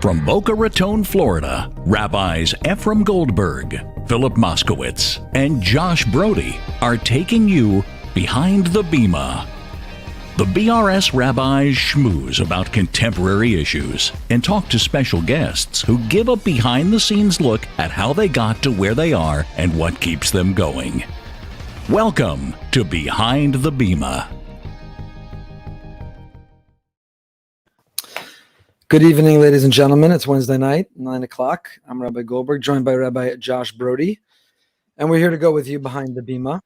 From Boca Raton, Florida, Rabbis Efrem Goldberg, Philip Moskowitz, and Josh Broide are taking you behind the Bima. The BRS rabbis schmooze about contemporary issues and talk to special guests who give a behind-the-scenes look at how they got to where they are and what keeps them going. Welcome to Behind the Bima. Good evening, ladies and gentlemen. It's Wednesday night, 9 o'clock. I'm Rabbi Goldberg, joined by Rabbi Josh Broide, and we're here to go with you behind the Bima.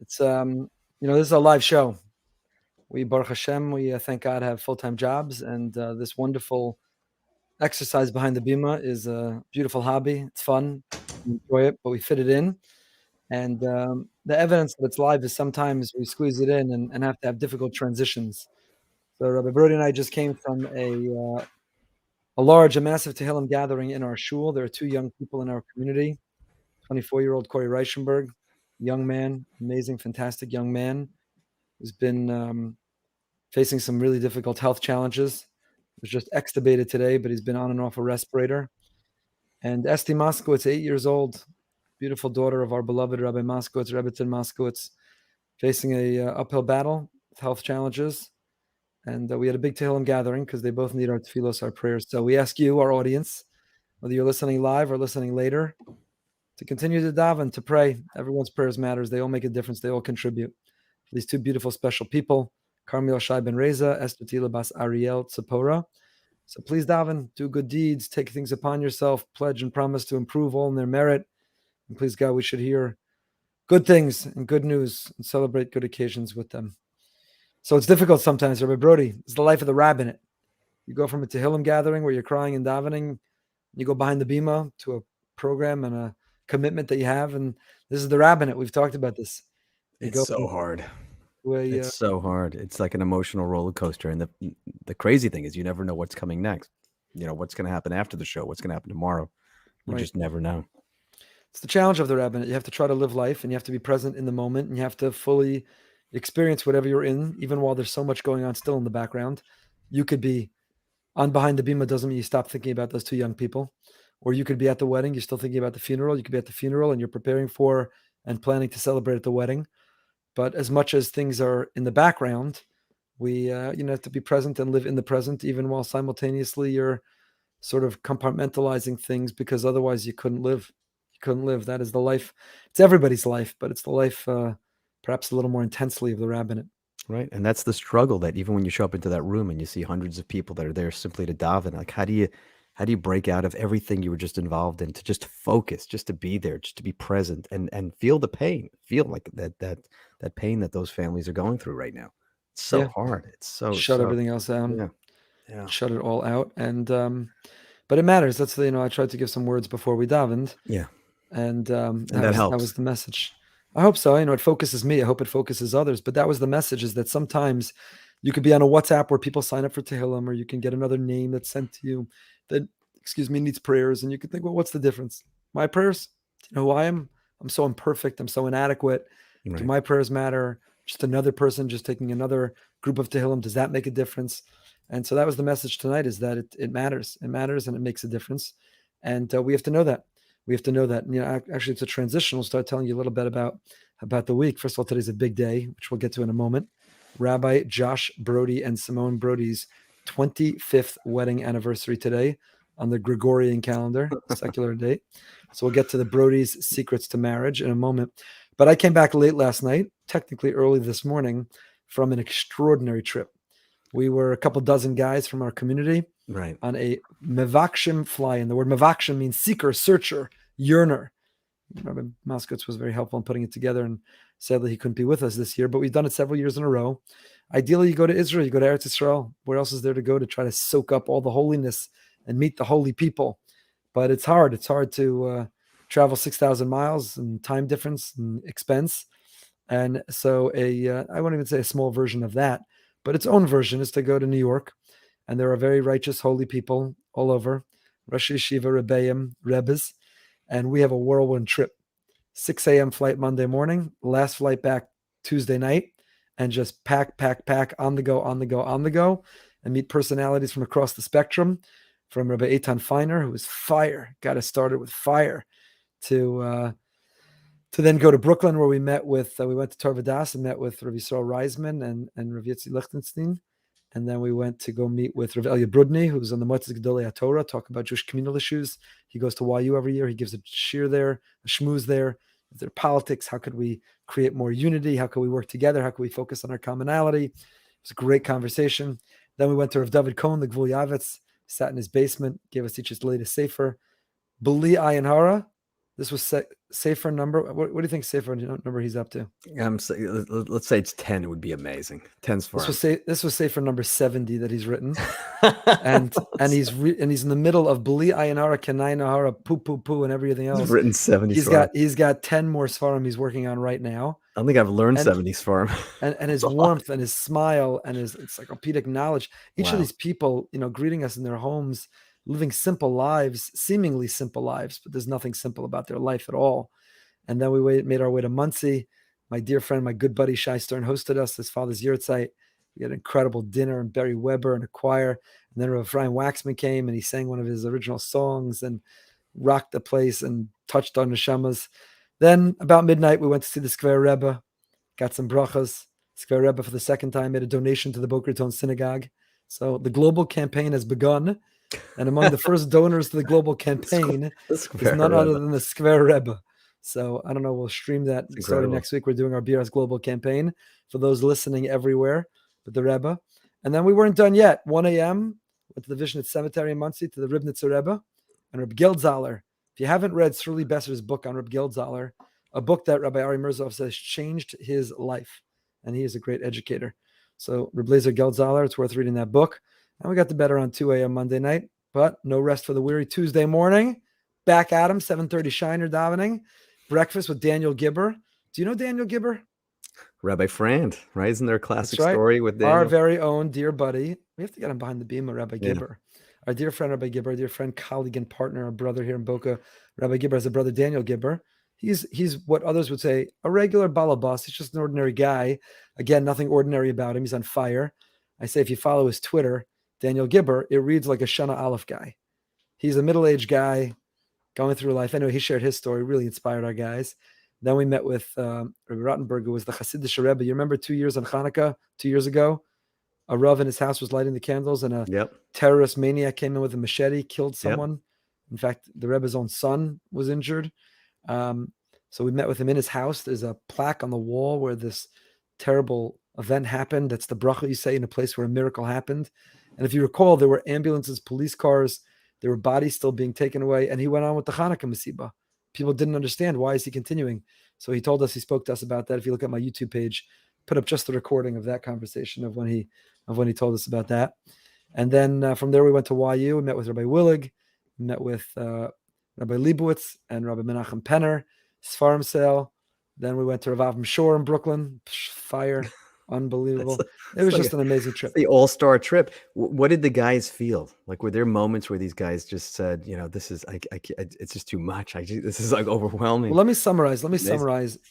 It's this is a live show. We, Baruch Hashem, thank God, have full-time jobs, and this wonderful exercise behind the Bima is a beautiful hobby. It's fun, we enjoy it, but we fit it in. And the evidence that it's live is sometimes we squeeze it in and have to have difficult transitions. So Rabbi Broide and I just came from a massive Tehillim gathering in our shul. There are two young people in our community, 24-year-old Corey Reichenberg, young man, amazing, fantastic young man, who's been facing some really difficult health challenges. He was just extubated today, but he's been on and off a respirator. And Esti Moskowitz, 8 years old, beautiful daughter of our beloved Rabbi Moskowitz, Rebbetzin Moskowitz, facing a uphill battle with health challenges. And we had a big Tehillim gathering because they both need our tefillos, our prayers. So we ask you, our audience, whether you're listening live or listening later, to continue to daven, to pray. Everyone's prayers matters. They all make a difference. They all contribute. For these two beautiful, special people, Carmel Shai Ben Reza, Esther Tila Bas Ariel Tzipora. So please daven, do good deeds, take things upon yourself, pledge and promise to improve all in their merit. And please God, we should hear good things and good news and celebrate good occasions with them. So it's difficult sometimes, Rabbi Broide. It's the life of the rabbinate. You go from a Tehillim gathering where you're crying and davening, you go behind the Bima to a program and a commitment that you have, and this is the rabbinate. We've talked about this. It's so hard. It's so hard. It's like an emotional roller coaster, and the crazy thing is you never know what's coming next. You know, what's going to happen after the show, what's going to happen tomorrow. You just never know. It's the challenge of the rabbinate. You have to try to live life, and you have to be present in the moment, and you have to fully experience whatever you're in, even while there's so much going on still in the background. You could be on behind the Bima, doesn't mean you stop thinking about those two young people. Or you could be at the wedding, you're still thinking about the funeral. You could be at the funeral and you're preparing for and planning to celebrate at the wedding. But as much as things are in the background, we have to be present and live in the present, even while simultaneously you're sort of compartmentalizing things, because otherwise you couldn't live. You couldn't live. That is the life. It's everybody's life, but it's the life perhaps a little more intensely of the rabbinate. Right. And that's the struggle, that even when you show up into that room and you see hundreds of people that are there simply to daven, like how do you break out of everything you were just involved in to just focus, just to be there, just to be present and feel the pain, feel like that pain that those families are going through right now. It's so hard. It's so shut everything else down. Yeah. Shut it all out. And but it matters. That's I tried to give some words before we davened. Yeah. And that helps. That was the message. I hope so. It focuses me. I hope it focuses others. But that was the message, is that sometimes you could be on a WhatsApp where people sign up for Tehillim, or you can get another name that's sent to you that, needs prayers. And you could think, well, what's the difference? My prayers? Do you know who I am? I'm so imperfect. I'm so inadequate. Right. Do my prayers matter? Just another person, just taking another group of Tehillim, does that make a difference? And so that was the message tonight, is that it matters. It matters and it makes a difference. And we have to know that. We have to know that. And, actually, it's a transition. We'll start telling you a little bit about the week. First of all, today's a big day, which we'll get to in a moment. Rabbi Josh Broide and Simone Broide's 25th wedding anniversary today on the Gregorian calendar, secular date. So we'll get to the Broide's secrets to marriage in a moment. But I came back late last night, technically early this morning, from an extraordinary trip. We were a couple dozen guys from our community on a Mevakshim fly-in. The word Mevakshim means seeker, searcher, yearner. Rabbi Moskowitz was very helpful in putting it together, and sadly he couldn't be with us this year, but we've done it several years in a row. Ideally, you go to Israel, you go to Eretz Yisrael. Where else is there to go to try to soak up all the holiness and meet the holy people? But it's hard. It's hard to travel 6,000 miles and time difference and expense. And so I won't even say a small version of that, but its own version is to go to New York. And there are very righteous, holy people all over, Rosh Yeshiva, Rebbeim, Rebbes. And we have a whirlwind trip. 6 a.m. flight Monday morning, last flight back Tuesday night, and just pack, on the go, and meet personalities from across the spectrum. from Rabbi Eitan Feiner, who was fire, got us started with fire, to then go to Brooklyn, where we met with, we went to Torvadas and met with Rabbi Yisrael Reisman and Rav Yitzi Lichtenstein. And then we went to go meet with Rav Elia Brudny, who's on the Motzes Gedolei HaTorah, talk about Jewish communal issues. He goes to YU every year. He gives a shir there, a shmooze there. Is there politics? How could we create more unity? How could we work together? How could we focus on our commonality? It was a great conversation. Then we went to Rav David Cohen, the Gvul Yavetz, sat in his basement, gave us each his latest sefer. B'li Ayin Hara. This was sefer number. What do you think sefer number he's up to? Let's say it's 10. It would be amazing. 10's for this was sefer number 70 that he's written, and he's in the middle of B'li Ayin Hara, Kanai Nahara, Poo, and everything else. He's written 70. He's got 10 more svarim he's working on right now. I don't think I've learned 70 svarim. And his warmth and his smile and his encyclopedic knowledge. Each of these people, greeting us in their homes, living simple lives, seemingly simple lives, but there's nothing simple about their life at all. And then we made our way to Monsey. My dear friend, my good buddy Shai Stern hosted us, his father's yurtzeit. We had an incredible dinner, and Barry Weber and a choir. And then Rav Brian Waxman came and he sang one of his original songs and rocked the place and touched our neshamas. Then about midnight, we went to see the Skver Rebbe, got some brachas. Skver Rebbe for the second time made a donation to the Boca Raton Synagogue. So the global campaign has begun. And among the first donors to the global campaign is none other than the Skver Rebbe. So I don't know, we'll stream that starting next week. We're doing our BRS global campaign for those listening everywhere with the Rebbe. And then we weren't done yet. 1 a.m., went to the Vishnitz Cemetery in Monsey to the Ribnitzer Rebbe and Reb Geldzaler. If you haven't read Sruli Besser's book on Reb Geldzaler, a book that Rabbi Ari Mirzov says changed his life, and he is a great educator. So Reb Lezer Geldzaler, it's worth reading that book. And we got to bed around 2 a.m. Monday night, but no rest for the weary. Tuesday morning, back at him, 7:30 Shiner davening, breakfast with Daniel Gibber. Do you know Daniel Gibber? Rabbi Frand, right? Isn't there a classic story with Daniel? Our very own dear buddy. We have to get him behind the Bima, Rabbi Gibber. Our dear friend, Rabbi Gibber, our dear friend, colleague, and partner, our brother here in Boca. Rabbi Gibber has a brother, Daniel Gibber. He's what others would say, a regular balabas. He's just an ordinary guy. Again, nothing ordinary about him. He's on fire. I say if you follow his Twitter, Daniel Gibber, it reads like a Shana Aleph guy. He's a middle-aged guy going through life. Anyway, he shared his story, really inspired our guys. Then we met with Rabbi Rottenberg, who was the Hasidic Rebbe. You remember 2 years on Hanukkah, 2 years ago? A Rav in his house was lighting the candles, and a terrorist maniac came in with a machete, killed someone. In fact, the Rebbe's own son was injured. So we met with him in his house. There's a plaque on the wall where this terrible event happened. That's the bracha you say in a place where a miracle happened. And if you recall, there were ambulances, police cars, there were bodies still being taken away, and he went on with the Hanukkah Masiba. People didn't understand, why is he continuing? So he told us, he spoke to us about that. If you look at my YouTube page, put up just the recording of that conversation of when he told us about that. And then from there we went to YU. We met with Rabbi Willig, met with Rabbi Leibowitz and Rabbi Menachem Penner, Sfarim sale. Then we went to Rav Avram Shor in Brooklyn. Fire. Unbelievable. It was just an amazing trip. The all-star trip. What did the guys feel? Like, were there moments where these guys just said, this is, it's just too much. This is like overwhelming. Well, let me summarize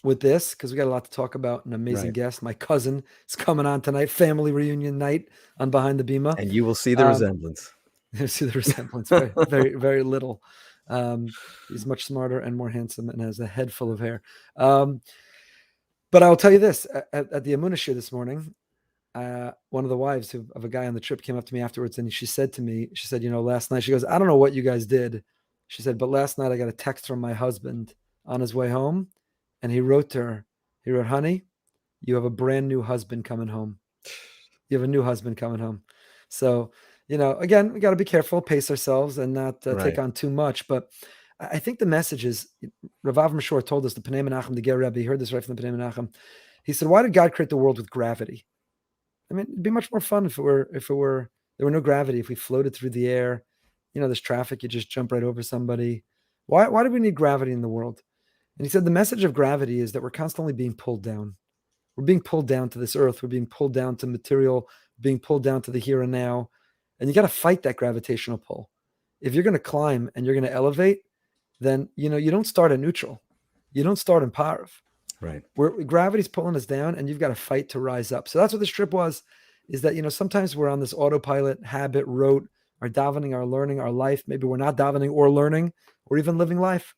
with this, because we got a lot to talk about. An amazing guest. My cousin is coming on tonight. Family reunion night on Behind the Bima. And you will see the resemblance. You'll see the resemblance. Very, very, very little. He's much smarter and more handsome and has a head full of hair. But I'll tell you this, at the Amunah Shir this morning, one of the wives of a guy on the trip came up to me afterwards, and she said to me, last night, she goes, I don't know what you guys did. She said, but last night I got a text from my husband on his way home, and he wrote to her, honey, you have a brand new husband coming home. You have a new husband coming home. So, again, we got to be careful, pace ourselves, and not take on too much. But I think the message is, Rav Avram Shor told us, the Pnei Menachem, the Ger Rebbe, he heard this right from the Pnei Menachem. He said, why did God create the world with gravity? I mean, it'd be much more fun if there were no gravity, if we floated through the air. There's traffic, you just jump right over somebody. Why do we need gravity in the world? And he said, the message of gravity is that we're constantly being pulled down. We're being pulled down to this earth. We're being pulled down to material, being pulled down to the here and now. And you got to fight that gravitational pull. If you're going to climb and you're going to elevate, then, you don't start at neutral. You don't start in Parav. Right. Where gravity's pulling us down and you've got to fight to rise up. So that's what this trip was, is that, sometimes we're on this autopilot, habit, rote, our davening, our learning, our life. Maybe we're not davening or learning or even living life.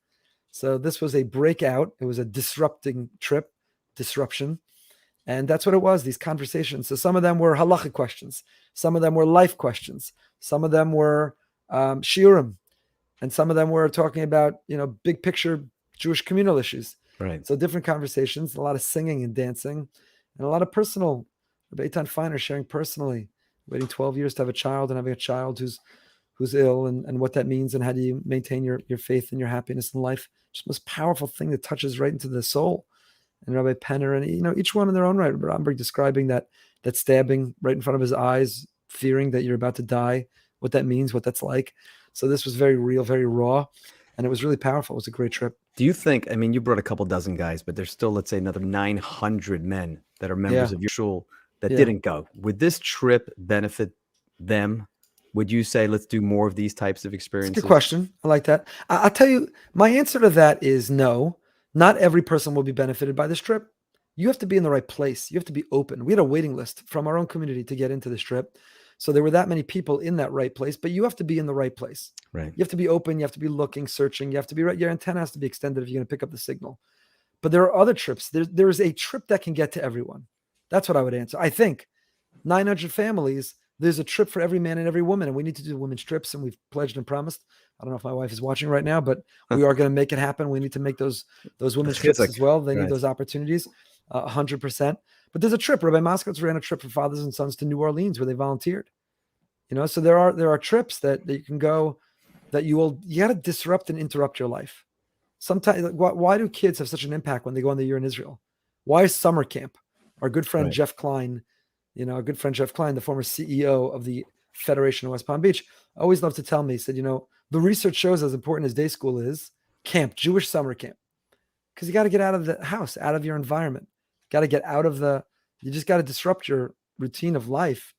So this was a breakout. It was a disruption. And that's what it was, these conversations. So some of them were halachic questions. Some of them were life questions. Some of them were shiurim. And some of them were talking about, big picture Jewish communal issues. Right. So different conversations, a lot of singing and dancing, and a lot of personal. Eitan Feiner sharing personally, waiting 12 years to have a child and having a child who's ill and what that means and how do you maintain your faith and your happiness in life. Just the most powerful thing that touches right into the soul. And Rabbi Penner and each one in their own right. Rabbi Romberg describing that stabbing right in front of his eyes, fearing that you're about to die, what that means, what that's like. So this was very real, very raw, and it was really powerful. It was a great trip. Do you think, you brought a couple dozen guys, but there's still, let's say, another 900 men that are members of your shul that didn't go. Would this trip benefit them? Would you say, let's do more of these types of experiences? That's a good question. I like that. I'll tell you, my answer to that is no. Not every person will be benefited by this trip. You have to be in the right place. You have to be open. We had a waiting list from our own community to get into this trip. So there were that many people in that right place, but you have to be in the right place. Right. You have to be open. You have to be looking, searching. You have to be right. Your antenna has to be extended if you're going to pick up the signal. But there are other trips. There is a trip that can get to everyone. That's what I would answer. I think 900 families, there's a trip for every man and every woman, and we need to do women's trips, and we've pledged and promised. I don't know if my wife is watching right now, but we are going to make it happen. We need to make those women's trips as well. They need those opportunities, 100%. But there's a trip. Rabbi Moskowitz ran a trip for fathers and sons to New Orleans where they volunteered. So there are trips that you can go that you got to disrupt and interrupt your life. Sometimes, why do kids have such an impact when they go on the year in Israel? Why is summer camp? Our good friend Jeff Klein, the former CEO of the Federation of West Palm Beach, always loved to tell me, he said, the research shows as important as day school is camp, Jewish summer camp, because you got to get out of the house, out of your environment, got to get out of you just got to disrupt your routine of life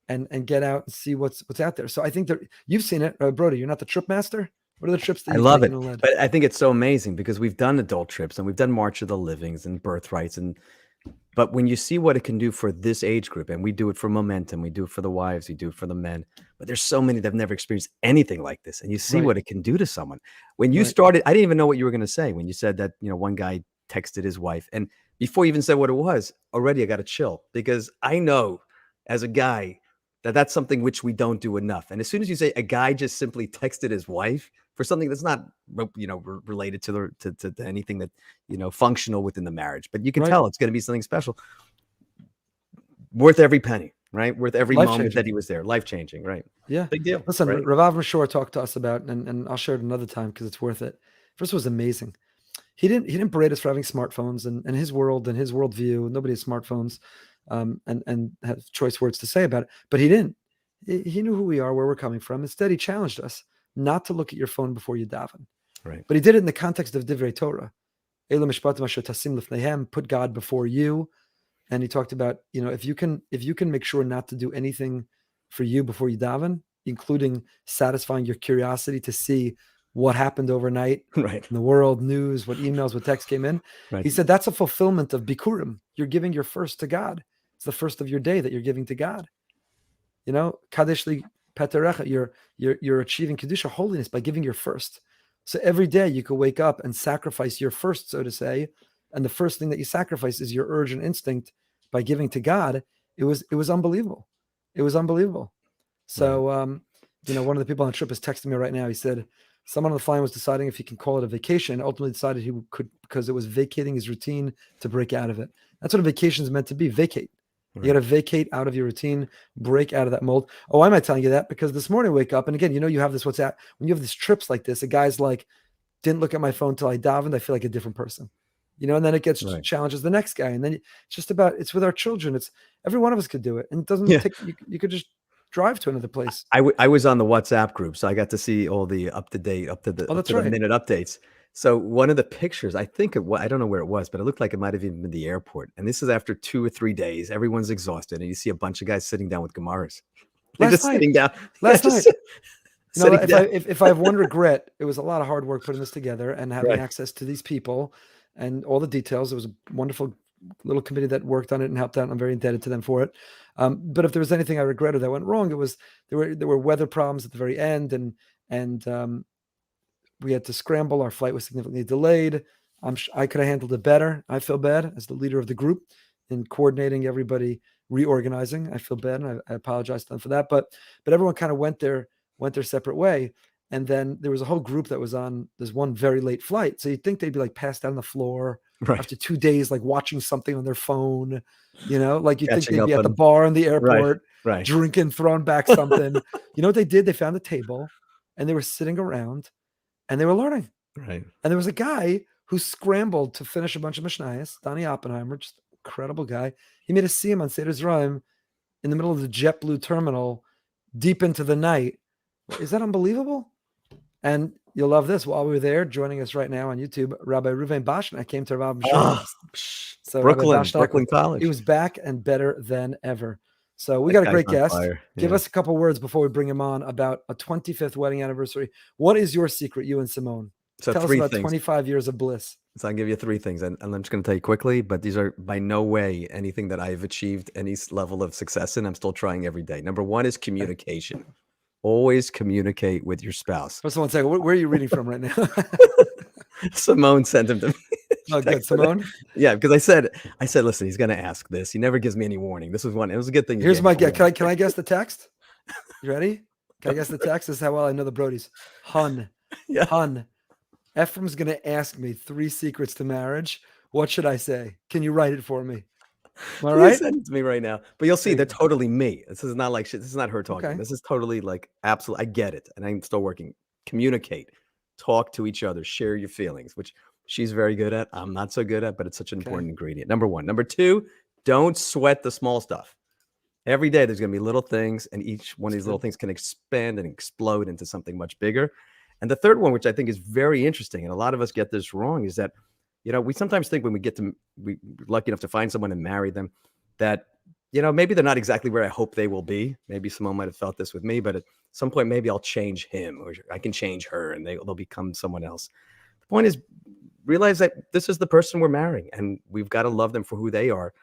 and get out and see what's out there. So I think that you've seen it, Broide. You're not the trip master. What are the trips that I love it? But I think it's so amazing because we've done adult trips and we've done March of the Livings and birthrights but when you see what it can do for this age group, and we do it for momentum, we do it for the wives, we do it for the men, but there's so many that have never experienced anything like this. And you see what it can do to someone. When you started, I didn't even know what you were going to say when you said that, one guy texted his wife. And before you even said what it was, already I got to chill because I know as a guy that's something which we don't do enough. And as soon as you say a guy just simply texted his wife for something that's not, related to anything that, functional within the marriage, but you can tell it's going to be something special, worth every penny, right? Worth every moment that he was there. Life-changing, right? Yeah. Big deal. Listen, right? Rav Mashor talked to us about, and I'll share it another time because it's worth it. First, it was amazing. He didn't berate us for having smartphones and his world and his worldview. Nobody has smartphones and have choice words to say about it. But he didn't. He knew who we are, where we're coming from. Instead, he challenged us not to look at your phone before you daven. Right. But he did it in the context of Divrei Torah. Put God before you. And he talked about, if you can make sure not to do anything for you before you daven, including satisfying your curiosity to see what happened overnight in the world, news, what emails, what texts came in. Right. He said that's a fulfillment of Bikurim. You're giving your first to God. It's the first of your day that you're giving to God. Kadesh li Peterecha, you're achieving Kedusha, holiness, by giving your first. So every day you could wake up and sacrifice your first, so to say, and the first thing that you sacrifice is your urge and instinct by giving to God. It was unbelievable. It was unbelievable. So, one of the people on the trip is texting me right now. He said someone on the flight was deciding if he can call it a vacation. Ultimately decided he could because it was vacating his routine to break out of it. That's what a vacation is meant to be. Vacate. You got to vacate out of your routine, break out of that mold. Oh, why am I telling you that? Because this morning I wake up, and again, you have this WhatsApp. When you have these trips like this, a guy's like, didn't look at my phone till I davened. I feel like a different person, and then it gets challenges the next guy. And then it's with our children. It's every one of us could do it. And it doesn't take, you could just drive to another place. I was on the WhatsApp group, so I got to see all the up to the minute updates. So one of the pictures, I don't know where it was, but it looked like it might have even been the airport. And this is after 2 or 3 days. Everyone's exhausted. And you see a bunch of guys sitting down with Gemaras. Last night. Sitting down. Last night. If I have one regret, it was a lot of hard work putting this together and having access to these people and all the details. It was a wonderful little committee that worked on it and helped out. I'm very indebted to them for it. But if there was anything I regretted that went wrong, it was there were weather problems at the very end, and we had to scramble. Our flight was significantly delayed. I could have handled it better. I feel bad as the leader of the group in coordinating everybody, reorganizing. I feel bad, and I apologize to them for that. But everyone kind of went their separate way. And then there was a whole group that was on this one very late flight. So you'd think they'd be like passed out on the floor after 2 days, like watching something on their phone, like you'd think they'd be at the bar in the airport, drinking, throwing back something. You know what they did? They found a table and they were sitting around and they were learning. Right. And there was a guy who scrambled to finish a bunch of Mishnayos, Donnie Oppenheimer, just incredible guy. He made us see him on Seder Zerayim in the middle of the JetBlue terminal, deep into the night. Is that unbelievable? And you'll love this. While we were there, joining us right now on YouTube, Rabbi Reuven Bashevkin came to Rabbi so Brooklyn College. He was back and better than ever. So we got a great guest. Give us a couple words before we bring him on about a 25th wedding anniversary. What is your secret, you and Simone? So Tell us about 25 years of bliss. So I'll give you 3 things, and I'm just going to tell you quickly, but these are by no way anything that I've achieved any level of success in. I'm still trying every day. Number 1 is communication. Always communicate with your spouse. First, one second. Where are you reading from right now? Simone sent him to me. Oh, good, Simone. Yeah, because I said, listen, he's going to ask this. He never gives me any warning. This was one. It was a good thing. Here's my guess. Can I guess the text? You ready? Can I guess the text? This is how well I know the Brodies. Hun. Yeah. Hun. Efrem's going to ask me 3 secrets to marriage. What should I say? Can you write it for me? All right. Send it to me right now. But you'll see, they're totally me. This is not like shit. This is not her talking. Okay. This is totally like absolute. I get it, and I'm still working. Communicate, talk to each other, share your feelings, which she's very good at. I'm not so good at, but it's such an important ingredient. Number 1. Number 2, don't sweat the small stuff. Every day there's going to be little things, and each one of these little things can expand and explode into something much bigger. And the third one, which I think is very interesting, and a lot of us get this wrong, is that we sometimes think when we're lucky enough to find someone and marry them, that, maybe they're not exactly where I hope they will be. Maybe Simone might have felt this with me, but at some point, maybe I'll change him or I can change her and they'll become someone else. The point is, realize that this is the person we're marrying and we've got to love them for who they are.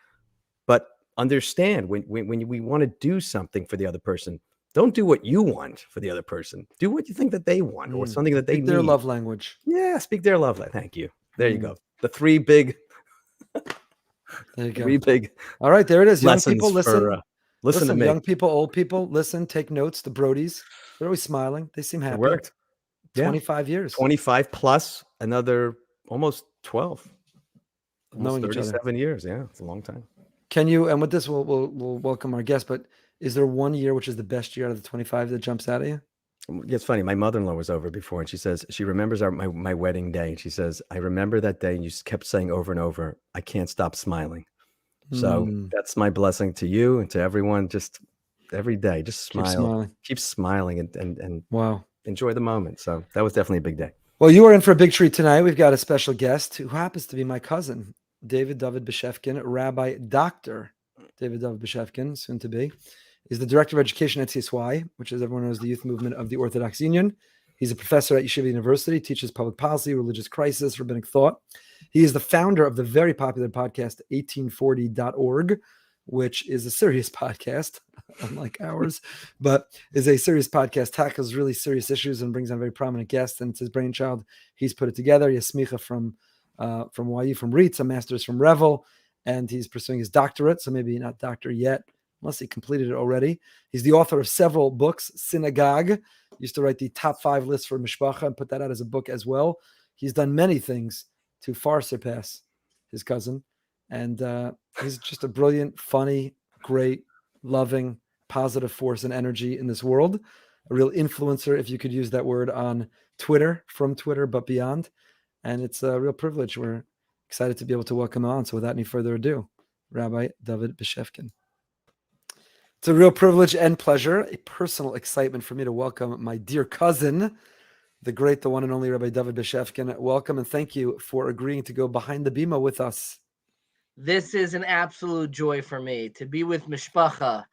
But understand when we want to do something for the other person, don't do what you want for the other person. Do what you think that they want or something that they need. Their love language. Yeah, speak their love language. Thank you. There you go. The 3 big. There you go. 3 big. All right, there it is. Young people, listen. Listen to me. Young people, old people, listen. Take notes. The Brodies, they're always smiling. They seem happy. It worked. 25 years. 25 plus another almost 12. Knowing each other. 37 years. Yeah, it's a long time. Can you? And with this, we'll welcome our guest. But is there one year which is the best year out of the 25 that jumps out at you? It's funny. My mother-in-law was over before, and she says she remembers my wedding day. And she says, I remember that day, and you kept saying over and over, I can't stop smiling. So that's my blessing to you and to everyone. Just every day, just smile. Keep smiling and wow, enjoy the moment. So that was definitely a big day. Well, you are in for a big treat tonight. We've got a special guest who happens to be my cousin, David Bashevkin, Rabbi Dr. David Bashevkin, soon to be. Is the director of education at CSY, which, as everyone knows, the youth movement of the Orthodox Union. He's a professor at Yeshiva University, teaches public policy, religious crisis, rabbinic thought. He is the founder of the very popular podcast 1840.org, which is a serious podcast, unlike ours, but is a serious podcast, tackles really serious issues and brings on very prominent guests. And it's his brainchild. He's put it together. He has smicha from YU, from REITs, a master's from Revel, and he's pursuing his doctorate. So maybe not doctor yet, unless he completed it already. He's the author of several books. Synagogue, used to write the top 5 lists for Mishpacha and put that out as a book as well. He's done many things to far surpass his cousin. And he's just a brilliant, funny, great, loving, positive force and energy in this world. A real influencer, if you could use that word, on Twitter, from Twitter, but beyond. And it's a real privilege. We're excited to be able to welcome him on. So without any further ado, Rabbi David Bashevkin. It's a real privilege and pleasure, a personal excitement for me to welcome my dear cousin, the great, the one and only Rabbi David Bashevkin. Welcome and thank you for agreeing to go behind the Bima with us. This is an absolute joy for me to be with Mishpacha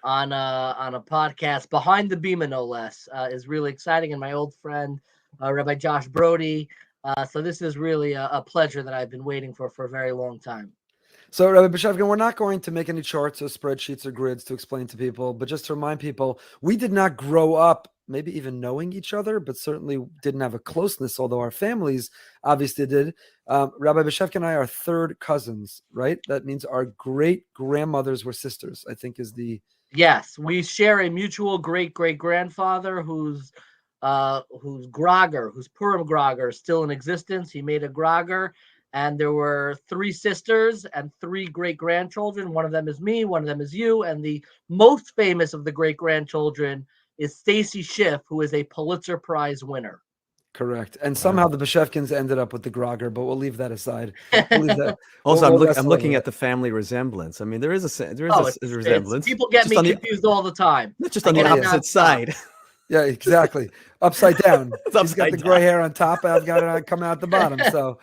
on a podcast behind the Bima, no less, is really exciting. And my old friend, Rabbi Josh Broide. So this is really a pleasure that I've been waiting for a very long time. So, Rabbi Bashevkin, we're not going to make any charts or spreadsheets or grids to explain to people, but just to remind people, we did not grow up maybe even knowing each other, but certainly didn't have a closeness, although our families obviously did. Rabbi Bashevkin and I are third cousins, right? That means our great-grandmothers were sisters, I think is the... Yes, we share a mutual great-great-grandfather whose grogger, whose Purim grogger is still in existence. He made a grogger. And there were 3 sisters and 3 great-grandchildren. One of them is me, one of them is you. And the most famous of the great-grandchildren is Stacy Schiff, who is a Pulitzer Prize winner. Correct. And somehow the Bashevkins ended up with the grogger, but we'll leave that aside. We'll leave that. Also, I'm looking at the family resemblance. I mean, there is a resemblance. People get me confused all the time. Not just on the opposite side. Yeah, exactly. Upside down. He's got the down. gray hair on top. I've got it coming out the bottom. So,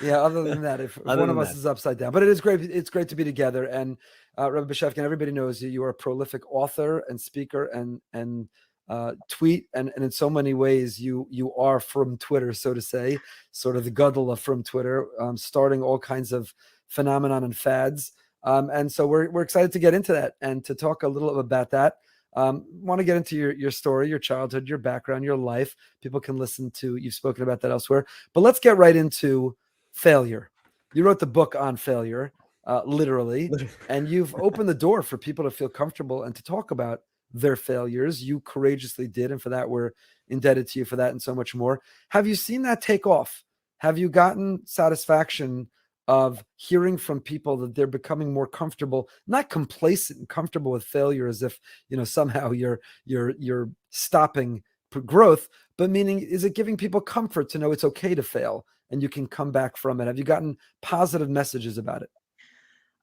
yeah, other than that, if one of us is upside down. But it is great. It's great to be together. And Rabbi Bashevkin, everybody knows you. You are a prolific author and speaker and tweet. And in so many ways, you are from Twitter, so to say, sort of the gadol from Twitter, starting all kinds of phenomenon and fads. And so we're excited to get into that and to talk a little about that. Want to get into your story, your childhood, your background, your life. People can listen to, you've spoken about that elsewhere, but let's get right into failure. You wrote the book on failure, literally, and you've opened the door for people to feel comfortable and to talk about their failures. You courageously did, and for that, we're indebted to you for that and so much more. Have you seen that take off? Have you gotten satisfaction of hearing from people that they're becoming more comfortable, not complacent and comfortable with failure as if, somehow you're stopping growth, but meaning, is it giving people comfort to know it's okay to fail and you can come back from it? Have you gotten positive messages about it?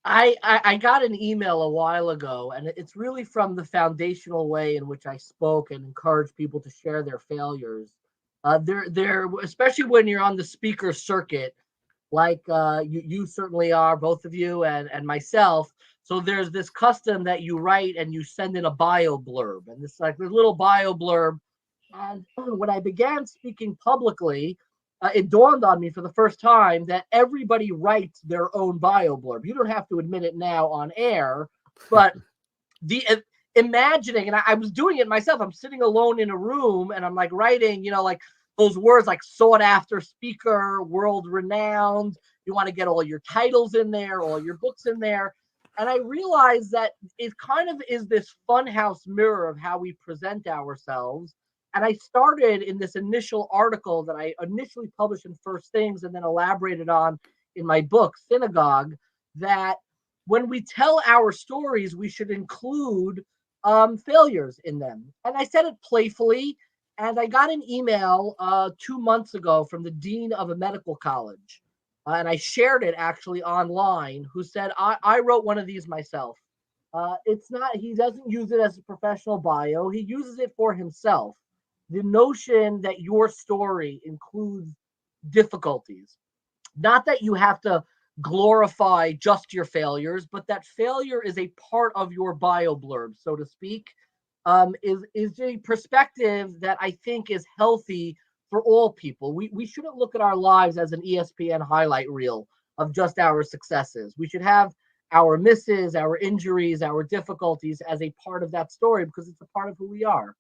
I got an email a while ago, and it's really from the foundational way in which I spoke and encouraged people to share their failures. They're especially when you're on the speaker circuit, like you certainly are, both of you and myself. So there's this custom that you write and you send in a bio blurb, and this little bio blurb. And when I began speaking publicly, it dawned on me for the first time that everybody writes their own bio blurb. You don't have to admit it now on air, but the imagining, and I was doing it myself. I'm sitting alone in a room and I'm like writing, like those words like sought after speaker, world renowned. You want to get all your titles in there, all your books in there. And I realized that it kind of is this funhouse mirror of how we present ourselves. And I started in this initial article that I initially published in First Things and then elaborated on in my book, Synagogue, that when we tell our stories, we should include failures in them. And I said it playfully. And I got an email 2 months ago from the dean of a medical college. And I shared it actually online, who said, I wrote one of these myself. He doesn't use it as a professional bio. He uses it for himself. The notion that your story includes difficulties, not that you have to glorify just your failures, but that failure is a part of your bio blurb, so to speak, is a perspective that I think is healthy for all people. We shouldn't look at our lives as an ESPN highlight reel of just our successes. We should have our misses, our injuries, our difficulties as a part of that story because it's a part of who we are.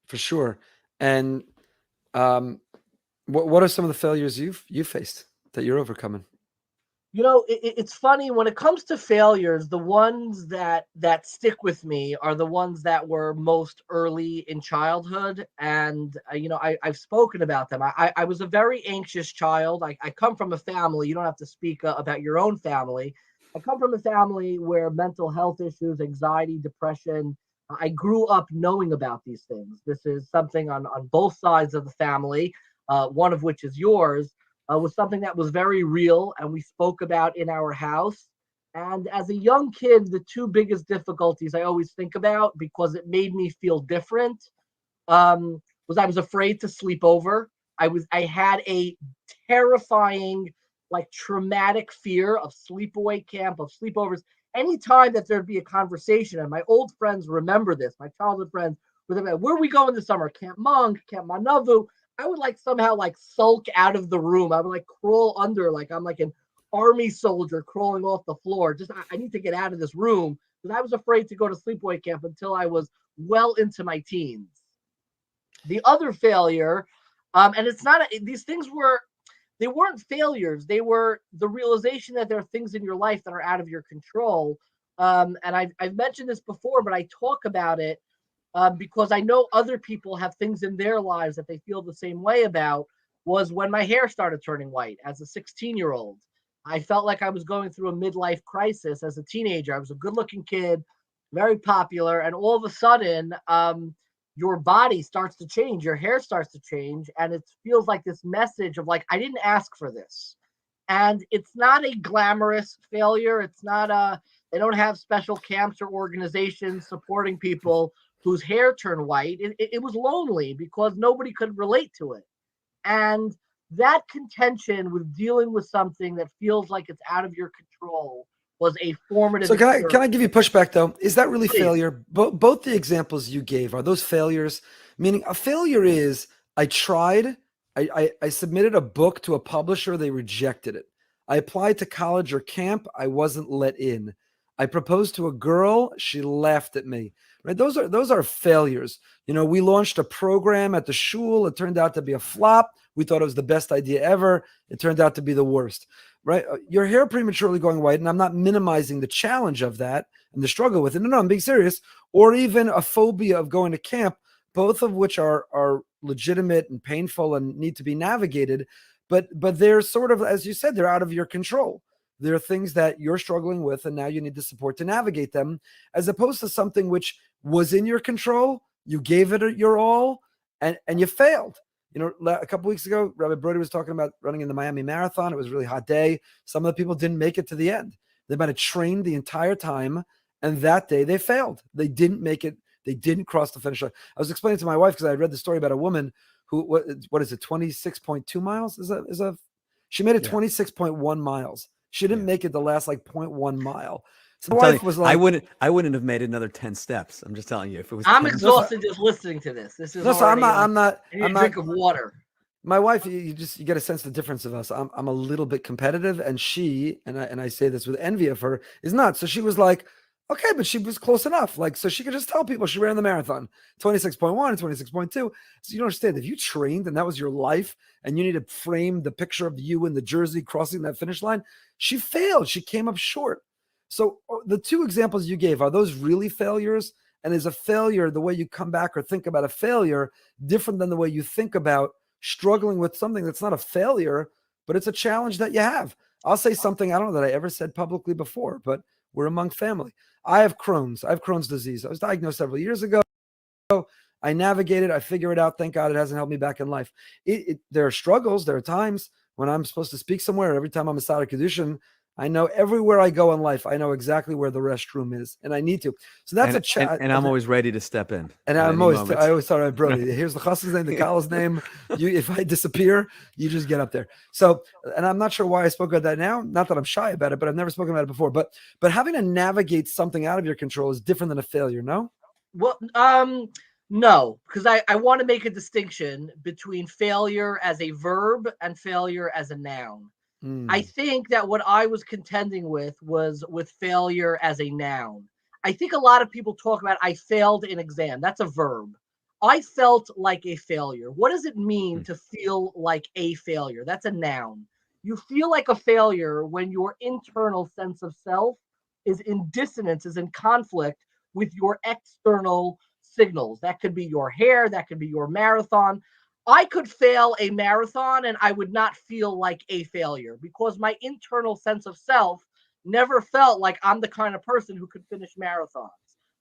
For sure. And what are some of the failures you've faced that you're overcoming? It's funny when it comes to failures, the ones that stick with me are the ones that were most early in childhood. And, I've spoken about them. I was a very anxious child. I come from a family. You don't have to speak about your own family. I come from a family where mental health issues, anxiety, depression, I grew up knowing about these things. This is something on both sides of the family, one of which is yours, was something that was very real and we spoke about in our house. And as a young kid, the 2 biggest difficulties I always think about, because it made me feel different, was I was afraid to sleep over. I had a terrifying, traumatic fear of sleepaway camp, of sleepovers. Anytime that there'd be a conversation, and my old friends remember this, my childhood friends, where are we going this summer? Camp Monk, Camp Manavu. I would somehow sulk out of the room. I would crawl under, I'm in army soldier crawling off the floor. Just I need to get out of this room because I was afraid to go to sleepaway camp until I was well into my teens. The other failure, and it's not these things they weren't failures. They were the realization that there are things in your life that are out of your control. And I've mentioned this before, but I talk about it because I know other people have things in their lives that they feel the same way about. Was when my hair started turning white as a 16-year-old. I felt like I was going through a midlife crisis as a teenager. I was a good-looking kid, very popular, and all of a sudden, your body starts to change, your hair starts to change, and it feels like this message of like, I didn't ask for this. And it's not a glamorous failure. It's not they don't have special camps or organizations supporting people whose hair turned white. It was lonely because nobody could relate to it. And that contention with dealing with something that feels like it's out of your control was a formative. So can I give you pushback though? Is that really Please. failure? Both the examples you gave, are those failures? Meaning a failure is I tried, I submitted a book to a publisher, they rejected it. I applied to college or camp, I wasn't let in. I proposed to a girl, she laughed at me. Right? Those are failures. You know, we launched a program at the shul. It turned out to be a flop. We thought it was the best idea ever. It turned out to be the worst. Right? Your hair prematurely going white, and I'm not minimizing the challenge of that and the struggle with it. No, I'm being serious. Or even a phobia of going to camp, both of which are legitimate and painful and need to be navigated. But they're sort of, as you said, they're out of your control. There are things that you're struggling with, and now you need the support to navigate them, as opposed to something which was in your control. You gave it your all, and you failed. You know, a couple weeks ago, Rabbi Broide was talking about running in the Miami Marathon. It was a really hot day. Some of the people didn't make it to the end. They might have trained the entire time, and that day they failed. They didn't make it. They didn't cross the finish line. I was explaining to my wife because I read the story about a woman who, what is it, 26.2 miles? She made it 26.1 miles. She didn't make it the last like 0.1 mile. So my wife was like, I wouldn't have made another 10 steps. I'm just telling you, if it was. I'm exhausted just listening to this. This is no, so I'm not. I need a drink of water. My wife, you get a sense of the difference of us. I'm a little bit competitive, and she, and I say this with envy of her, is not. So she was like, okay, but she was close enough. Like, so she could just tell people she ran the marathon, 26.1 and 26.2. So you don't understand. If you trained and that was your life and you need to frame the picture of you in the jersey crossing that finish line, she failed. She came up short. So the two examples you gave, are those really failures? And is a failure, the way you come back or think about a failure, different than the way you think about struggling with something that's not a failure, but it's a challenge that you have? I'll say something I don't know that I ever said publicly before, but we're among family. I have Crohn's. I have Crohn's disease. I was diagnosed several years ago. I navigated. I figure it out. Thank God it hasn't held me back in life. There are struggles. There are times when I'm supposed to speak somewhere. Every time I'm a Sada Kedushin, I know everywhere I go in life, I know exactly where the restroom is, and I need to. So that's a challenge. And I'm always ready to step in. And I always thought, right, Broide, here's the chassid's name, the Kala's name. If I disappear, you just get up there. So, and I'm not sure why I spoke about that now. Not that I'm shy about it, but I've never spoken about it before. But having to navigate something out of your control is different than a failure, no? Well, no, because I want to make a distinction between failure as a verb and failure as a noun. I think that what I was contending with was with failure as a noun. I think a lot of people talk about I failed an exam. That's a verb. I felt like a failure. What does it mean to feel like a failure? That's a noun. You feel like a failure when your internal sense of self is in dissonance, is in conflict with your external signals. That could be your hair, that could be your marathon. I could fail a marathon and I would not feel like a failure because my internal sense of self never felt like I'm the kind of person who could finish marathons.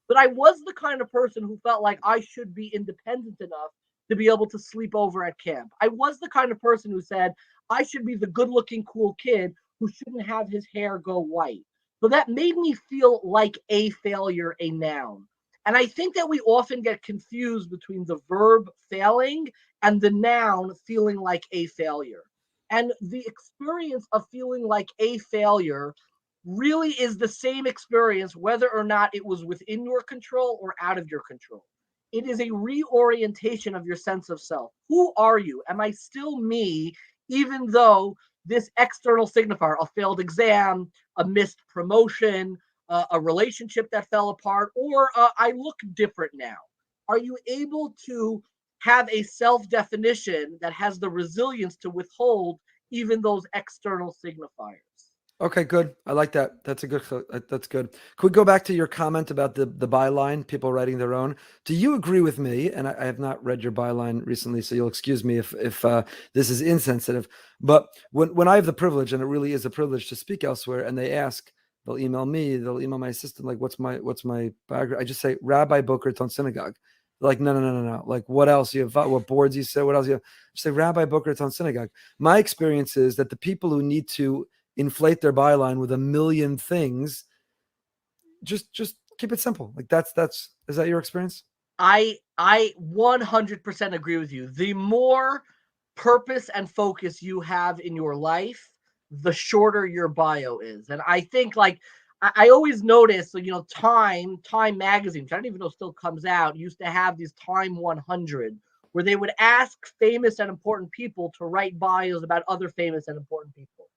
But I was the kind of person who felt like I should be independent enough to be able to sleep over at camp. I was the kind of person who said I should be the good-looking, cool kid who shouldn't have his hair go white. So that made me feel like a failure, a noun. And I think that we often get confused between the verb failing and the noun feeling like a failure. And the experience of feeling like a failure really is the same experience, whether or not it was within your control or out of your control. It is a reorientation of your sense of self. Who are you? Am I still me, even though this external signifier, a failed exam, a missed promotion, a relationship that fell apart, or I look different now. Are you able to have a self-definition that has the resilience to withhold even those external signifiers? Okay, good. I like that. That's good. Could we go back to your comment about the byline, people writing their own? Do you agree with me? And I have not read your byline recently, so you'll excuse me if this is insensitive. But when I have the privilege, and it really is a privilege to speak elsewhere, and they ask, they'll email me, they'll email my assistant, like, what's my biography? I just say Rabbi Boca Raton Synagogue. They're like, no. Like, what else you have? What boards you say? What else you have? I say Rabbi Boca Raton Synagogue. My experience is that the people who need to inflate their byline with a million things, just keep it simple. Like that's is that your experience? I 100% agree with you. The more purpose and focus you have in your life, the shorter your bio is. And I think, like, I always notice, Time magazine, which I don't even know still comes out, used to have these Time 100, where they would ask famous and important people to write bios about other famous and important people.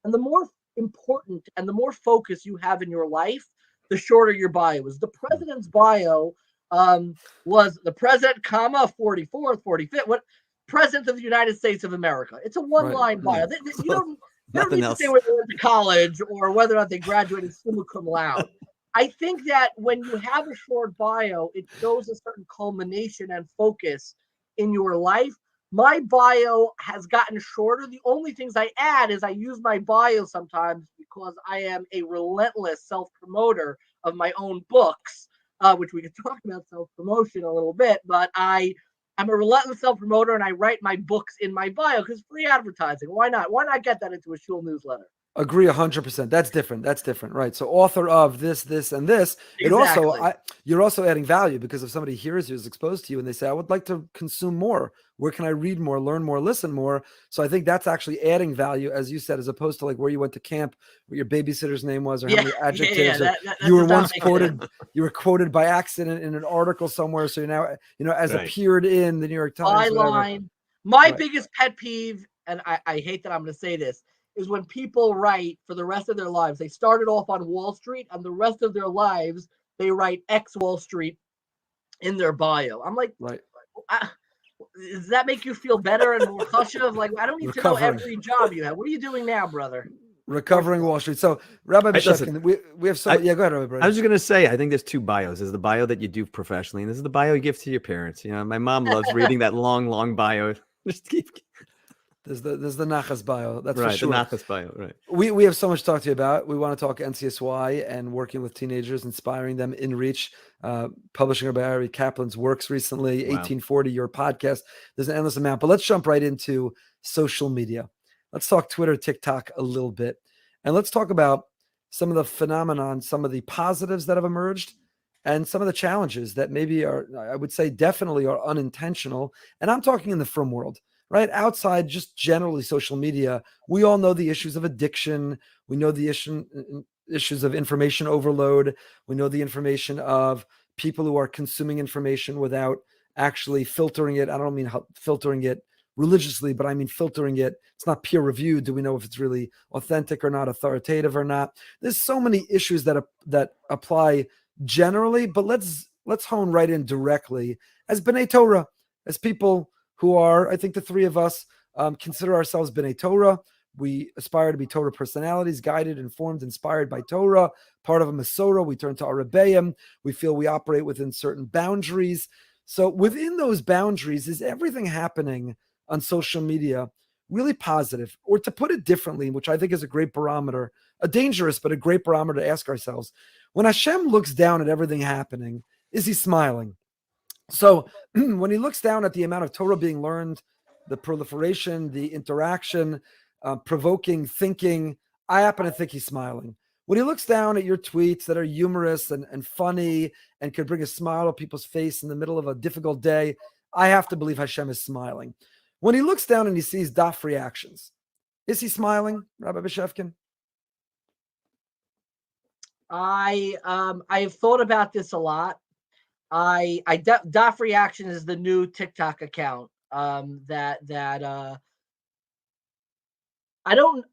And the more important and the more focus you have in your life, the shorter your bio is. The president's bio was the president, 44th, 45th, what president of the United States of America. It's a one-line bio. You don't need to say whether they went to college or whether or not they graduated summa cum laude. I think that when you have a short bio, it shows a certain culmination and focus in your life. My bio has gotten shorter. The only things I add is I use my bio sometimes because I am a relentless self-promoter of my own books, which we could talk about self-promotion a little bit, but I'm a relentless self-promoter and I write my books in my bio because free advertising. Why not? Why not get that into a shul newsletter? Agree 100%. That's different, right? So author of this, and this. Exactly. It also, you're also adding value because if somebody hears you, is exposed to you, and they say, I would like to consume more. Where can I read more, learn more, listen more? So I think that's actually adding value, as you said, as opposed to like where you went to camp, what your babysitter's name was, or how many adjectives. You were once quoted. You were quoted by accident in an article somewhere. So you're now, as appeared in the New York Times. Byline. My biggest pet peeve, and I hate that I'm going to say this, is when people write for the rest of their lives. They started off on Wall Street, and the rest of their lives, they write X Wall Street in their bio. I'm like, does that make you feel better and more chashuv? Like, I don't need to know every job you have. What are you doing now, brother? Recovering Wall Street. So, Rabbi Bashevkin, we have go ahead, Rabbi. I was just going to say, I think there's two bios. There's the bio that you do professionally, and this is the bio you give to your parents. My mom loves reading that long bio. Just keep. There's the Nachas bio. That's right, for sure. The Nachas bio, right. We have so much to talk to you about. We want to talk NCSY and working with teenagers, inspiring them in reach. Publishing Rabbi Ari Kaplan's works recently, 1840, your podcast. There's an endless amount. But let's jump right into social media. Let's talk Twitter, TikTok a little bit. And let's talk about some of the phenomenon, some of the positives that have emerged, and some of the challenges that maybe are, I would say, definitely are unintentional. And I'm talking in the frum world. Right outside, just generally social media, we all know the issues of addiction. We know the issues of information overload. We know the information of people who are consuming information without actually filtering it. I don't mean filtering it religiously, but I mean filtering it. It's not peer reviewed. Do we know if it's really authentic or not, authoritative or not? There's so many issues that apply generally, but let's hone right in directly as B'nai Torah, as people who are, I think the three of us consider ourselves B'nai Torah. We aspire to be Torah personalities, guided, informed, inspired by Torah, part of a Masorah. We turn to our Rebbeim. We feel we operate within certain boundaries. So within those boundaries, is everything happening on social media really positive? Or to put it differently, which I think is a great barometer, a dangerous but a great barometer to ask ourselves, when Hashem looks down at everything happening, is he smiling? So when he looks down at the amount of Torah being learned, the proliferation, the interaction, provoking thinking, I happen to think he's smiling. When he looks down at your tweets that are humorous and funny and could bring a smile to people's face in the middle of a difficult day, I have to believe Hashem is smiling. When he looks down and he sees daf reactions, is he smiling, Rabbi Bashevkin? I have thought about this a lot. Daf Reaction is the new TikTok account that I don't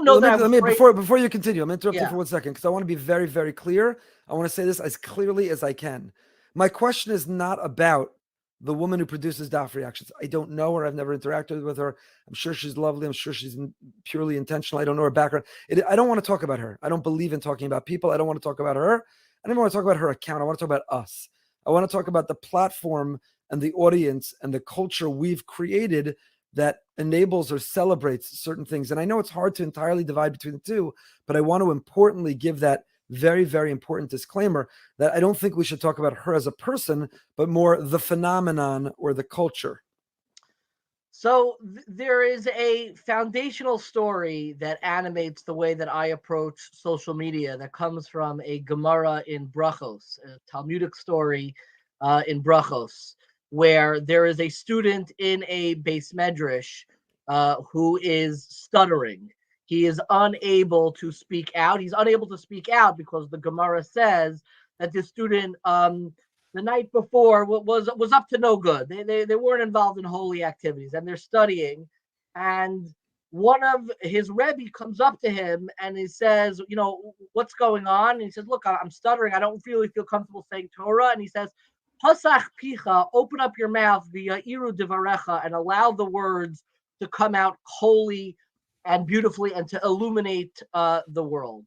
know that let me before you continue, I'm interrupting Yeah. for 1 second because I want to be very, very clear. I want to say this as clearly as I can. My question is not about the woman who produces daf reactions. I don't know her. I've never interacted with her. I'm sure she's lovely. I'm sure she's purely intentional. I don't know her background. I don't want to talk about her. I don't believe in talking about people. I don't want to talk about her. I don't want to talk about her account. I want to talk about us. I want to talk about the platform and the audience and the culture we've created that enables or celebrates certain things. And I know it's hard to entirely divide between the two, but I want to importantly give that very, very important disclaimer that I don't think we should talk about her as a person, but more the phenomenon or the culture. So there is a foundational story that animates the way that I approach social media that comes from a Gemara in Brachos, a Talmudic story in Brachos, where there is a student in a base medrash who is stuttering. He is unable to speak out. He's unable to speak out because the Gemara says that the student the night before was up to no good. They weren't involved in holy activities, and they're studying. And one of his Rebbe comes up to him and he says, what's going on? And he says, look, I'm stuttering. I don't really feel comfortable saying Torah. And he says, Pasach picha, open up your mouth, via iru devarecha, and allow the words to come out holy and beautifully and to illuminate the world.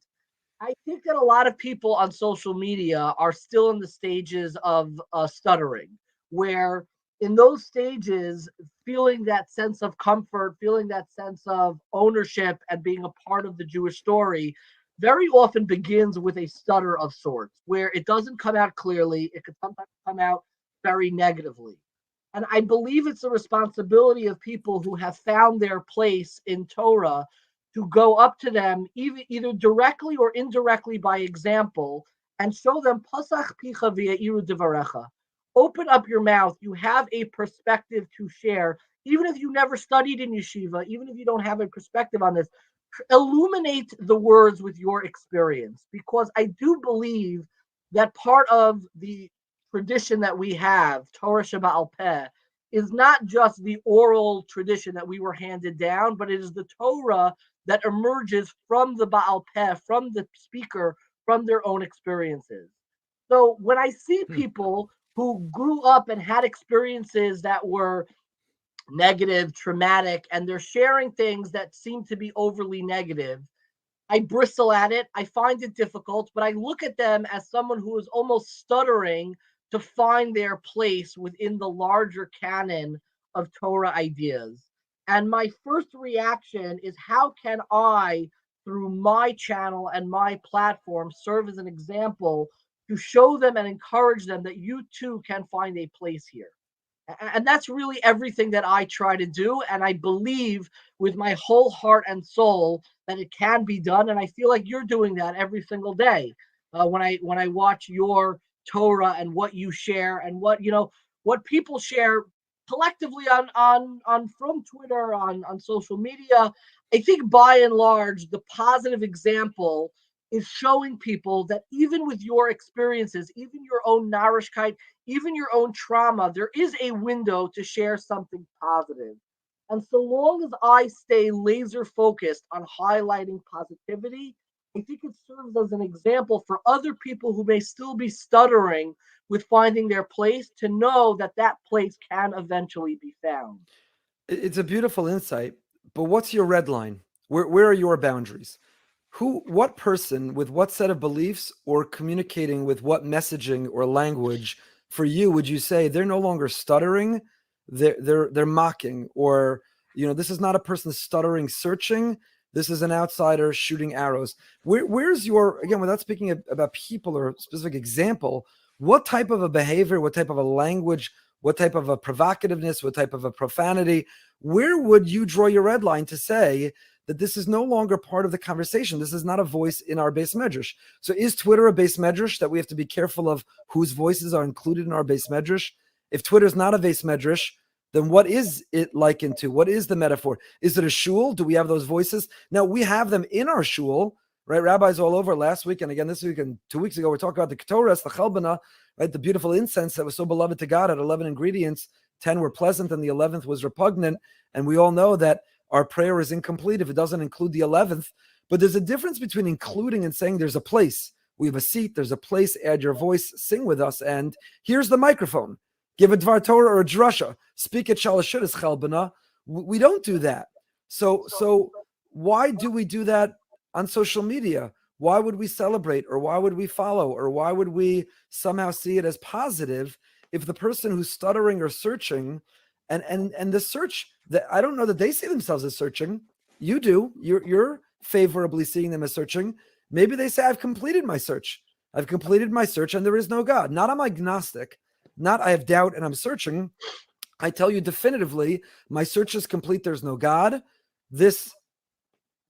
I think that a lot of people on social media are still in the stages of stuttering, where in those stages, feeling that sense of comfort, feeling that sense of ownership and being a part of the Jewish story very often begins with a stutter of sorts, where it doesn't come out clearly. It could sometimes come out very negatively. And I believe it's the responsibility of people who have found their place in Torah to go up to them either directly or indirectly by example and show them Pasach picha v'ya'iru devarecha. Open up your mouth. You have a perspective to share. Even if you never studied in yeshiva, even if you don't have a perspective on this, illuminate the words with your experience. Because I do believe that part of the tradition that we have, Torah Sheba'al Peh, is not just the oral tradition that we were handed down, but it is the Torah that emerges from the Baal Peh, from the speaker, from their own experiences. So when I see people who grew up and had experiences that were negative, traumatic, and they're sharing things that seem to be overly negative, I bristle at it. I find it difficult, but I look at them as someone who is almost stuttering to find their place within the larger canon of Torah ideas. And my first reaction is, how can I, through my channel and my platform, serve as an example to show them and encourage them that you too can find a place here? And that's really everything that I try to do. And I believe with my whole heart and soul that it can be done. And I feel like you're doing that every single day. When I watch your Torah and what you share and what people share collectively on from Twitter, on social media, I think by and large, the positive example is showing people that even with your experiences, even your own narishkeit, even your own trauma, there is a window to share something positive. And so long as I stay laser focused on highlighting positivity, I think it serves as an example for other people who may still be stuttering with finding their place to know that that place can eventually be found. It's a beautiful insight, but what's your red line? Where are your boundaries? What person with what set of beliefs or communicating with what messaging or language for you would you say they're no longer stuttering, they're mocking, or this is not a person stuttering searching, this is an outsider shooting arrows? Where's your, again, without speaking about people or a specific example, what type of a behavior, what type of a language, what type of a provocativeness, what type of a profanity, where would you draw your red line to say that this is no longer part of the conversation? This is not a voice in our base medrash. So is Twitter a base medrash that we have to be careful of whose voices are included in our base medrash? If Twitter is not a base medrash, then what is it likened to? What is the metaphor? Is it a shul? Do we have those voices? Now, we have them in our shul, right? Rabbis all over last week, and again this week, and 2 weeks ago, we're talking about the ketores, the chalbana, right? The beautiful incense that was so beloved to God, had 11 ingredients, 10 were pleasant, and the 11th was repugnant. And we all know that our prayer is incomplete if it doesn't include the 11th. But there's a difference between including and saying there's a place. We have a seat, there's a place, add your voice, sing with us, and here's the microphone. Give a Dvar Torah or a drasha. Speak at Shalosh Shidduch Chalbana. We don't do that. So why do we do that on social media? Why would we celebrate, or why would we follow, or why would we somehow see it as positive if the person who's stuttering or searching, and the search, that I don't know that they see themselves as searching. You do. You're favorably seeing them as searching. Maybe they say, I've completed my search. I've completed my search and there is no God. Not I'm agnostic. Not I have doubt and I'm searching. I tell you definitively, my search is complete. There's no God. This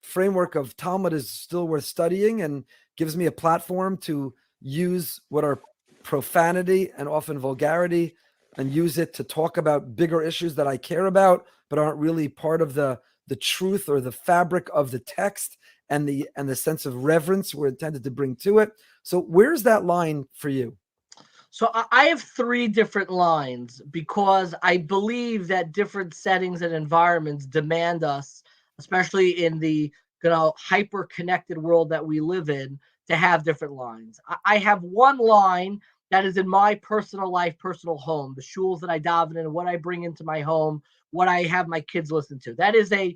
framework of Talmud is still worth studying and gives me a platform to use what are profanity and often vulgarity and use it to talk about bigger issues that I care about, but aren't really part of the truth or the fabric of the text and the sense of reverence we're intended to bring to it. So where's that line for you? So I have 3 different lines because I believe that different settings and environments demand us, especially in the hyper-connected world that we live in, to have different lines. I have one line that is in my personal life, personal home, the shuls that I daven in, what I bring into my home, what I have my kids listen to. That is a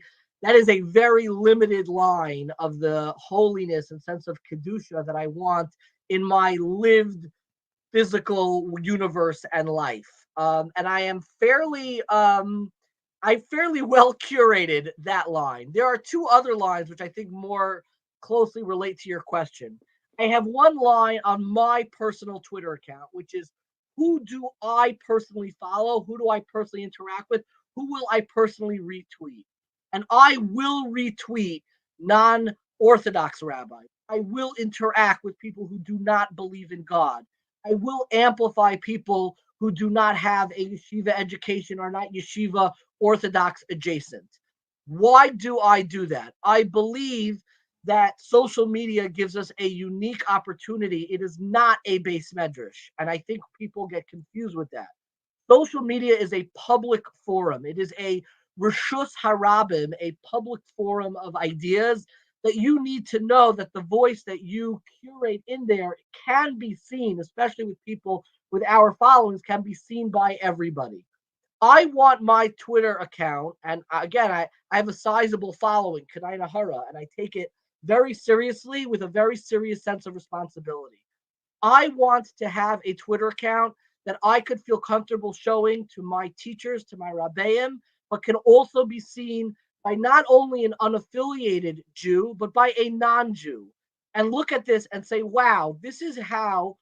very limited line of the holiness and sense of kedusha that I want in my lived physical universe and life. And I am fairly well curated that line. There are 2 other lines which I think more closely relate to your question. I have one line on my personal Twitter account, which is who do I personally follow? Who do I personally interact with? Who will I personally retweet? And I will retweet non-Orthodox rabbis. I will interact with people who do not believe in God. I will amplify people who do not have a yeshiva education or not yeshiva Orthodox adjacent. Why do I do that? I believe that social media gives us a unique opportunity. It is not a base medrash, and I think people get confused with that. Social media is a public forum. It is a Rishus Harabim, a public forum of ideas that you need to know that the voice that you curate in there can be seen, especially with people with our followings, can be seen by everybody. I want my Twitter account, and again, I have a sizable following, Kanai Nahara, and I take it very seriously with a very serious sense of responsibility. I want to have a Twitter account that I could feel comfortable showing to my teachers, to my Rabbeim, but can also be seen by not only an unaffiliated Jew, but by a non-Jew. And look at this and say, wow, this is how,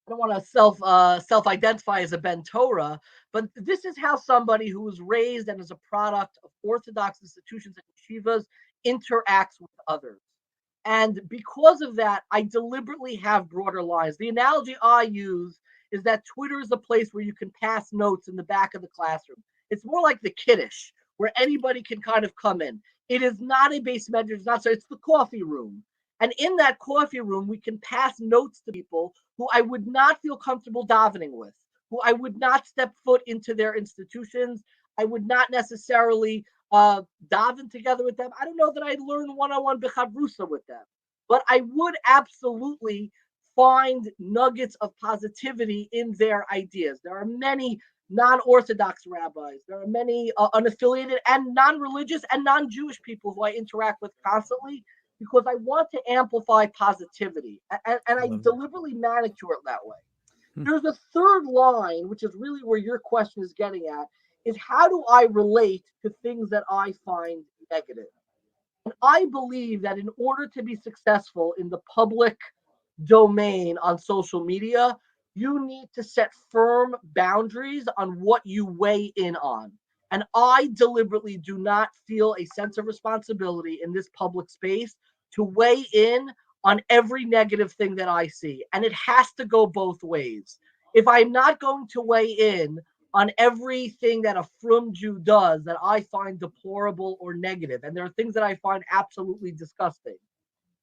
I don't want to self-identify as a Ben Torah, but this is how somebody who was raised and is a product of Orthodox institutions and yeshivas interacts with others. And because of that, I deliberately have broader lines. The analogy I use is that Twitter is a place where you can pass notes in the back of the classroom. It's more like the kiddush, where anybody can kind of come in. It is not a base measure. It's the coffee room. And in that coffee room, we can pass notes to people who I would not feel comfortable davening with, who I would not step foot into their institutions. I would not necessarily daven together with them. I don't know that I'd learn one-on-one b'chavrusa with them, but I would absolutely find nuggets of positivity in their ideas. There are many non-Orthodox rabbis. There are many unaffiliated and non-religious and non-Jewish people who I interact with constantly because I want to amplify positivity. And I deliberately manicure it that way. There's a third line, which is really where your question is getting at, is how do I relate to things that I find negative? And I believe that in order to be successful in the public domain on social media, you need to set firm boundaries on what you weigh in on. And I deliberately do not feel a sense of responsibility in this public space to weigh in on every negative thing that I see. And it has to go both ways. If I'm not going to weigh in on everything that a frum Jew does that I find deplorable or negative, and there are things that I find absolutely disgusting,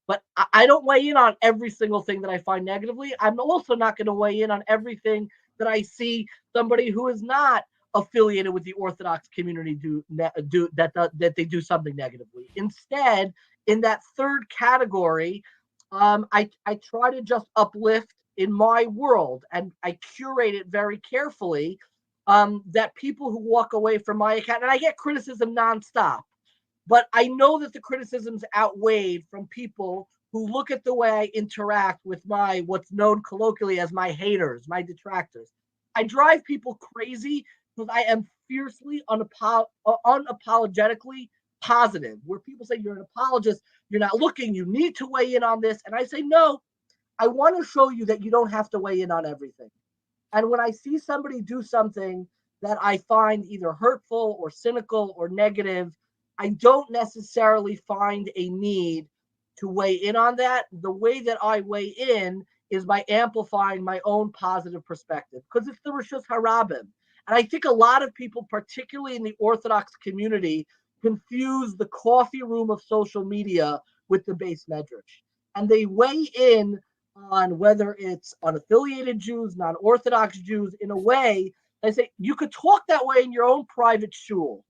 but I don't weigh in on every single thing that I find negatively. I'm also not going to weigh in on everything that I see somebody who is not affiliated with the Orthodox community that they do something negatively. Instead, in that third category, I try to just uplift in my world, and I curate it very carefully. That people who walk away from my account, and I get criticism nonstop, but I know that the criticisms outweighed from people who look at the way I interact with my what's known colloquially as my haters, my detractors. I drive people crazy because I am fiercely, unapologetically positive. Where people say you're an apologist, you're not looking, you need to weigh in on this. And I say, no, I want to show you that you don't have to weigh in on everything. And when I see somebody do something that I find either hurtful or cynical or negative, I don't necessarily find a need to weigh in on that. The way that I weigh in is by amplifying my own positive perspective, because it's the Rishus Harabim. And I think a lot of people, particularly in the Orthodox community, confuse the coffee room of social media with the base medrash. And they weigh in on whether it's unaffiliated Jews, non-Orthodox Jews, in a way. They say, you could talk that way in your own private shul.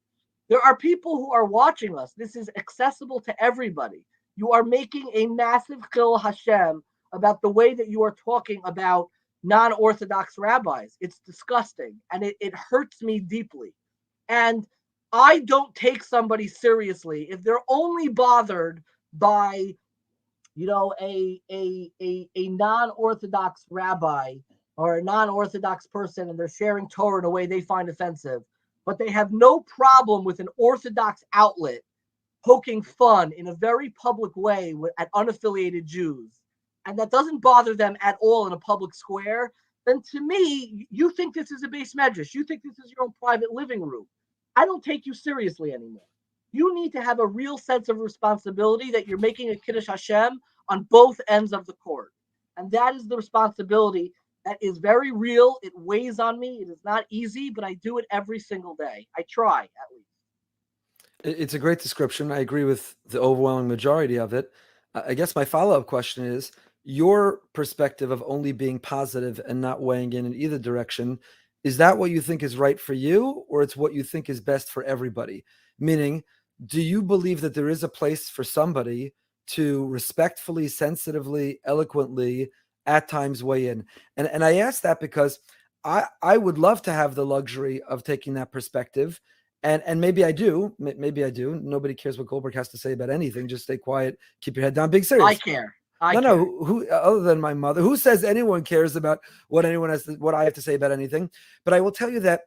There are people who are watching us. This is accessible to everybody. You are making a massive chil Hashem about the way that you are talking about non-Orthodox rabbis. It's disgusting, and it hurts me deeply. And I don't take somebody seriously if they're only bothered by, a non-Orthodox rabbi or a non-Orthodox person, and they're sharing Torah in a way they find offensive, but they have no problem with an Orthodox outlet poking fun in a very public way at unaffiliated Jews, and that doesn't bother them at all in a public square, then to me, you think this is a base medrash. You think this is your own private living room. I don't take you seriously anymore. You need to have a real sense of responsibility that you're making a Kiddush Hashem on both ends of the court. And that is the responsibility that is very real. It weighs on me. It is not easy, but I do it every single day. I try, at least. It's a great description. I agree with the overwhelming majority of it. I guess my follow-up question is, your perspective of only being positive and not weighing in either direction, is that what you think is right for you, or it's what you think is best for everybody? Meaning, do you believe that there is a place for somebody to respectfully, sensitively, eloquently, at times weigh in? And I ask that because I would love to have the luxury of taking that perspective. And maybe I do. Maybe I do. Nobody cares what Goldberg has to say about anything. Just stay quiet. Keep your head down. Being serious. I care. No. Who other than my mother? Who says anyone cares about what anyone has to, what I have to say about anything? But I will tell you that,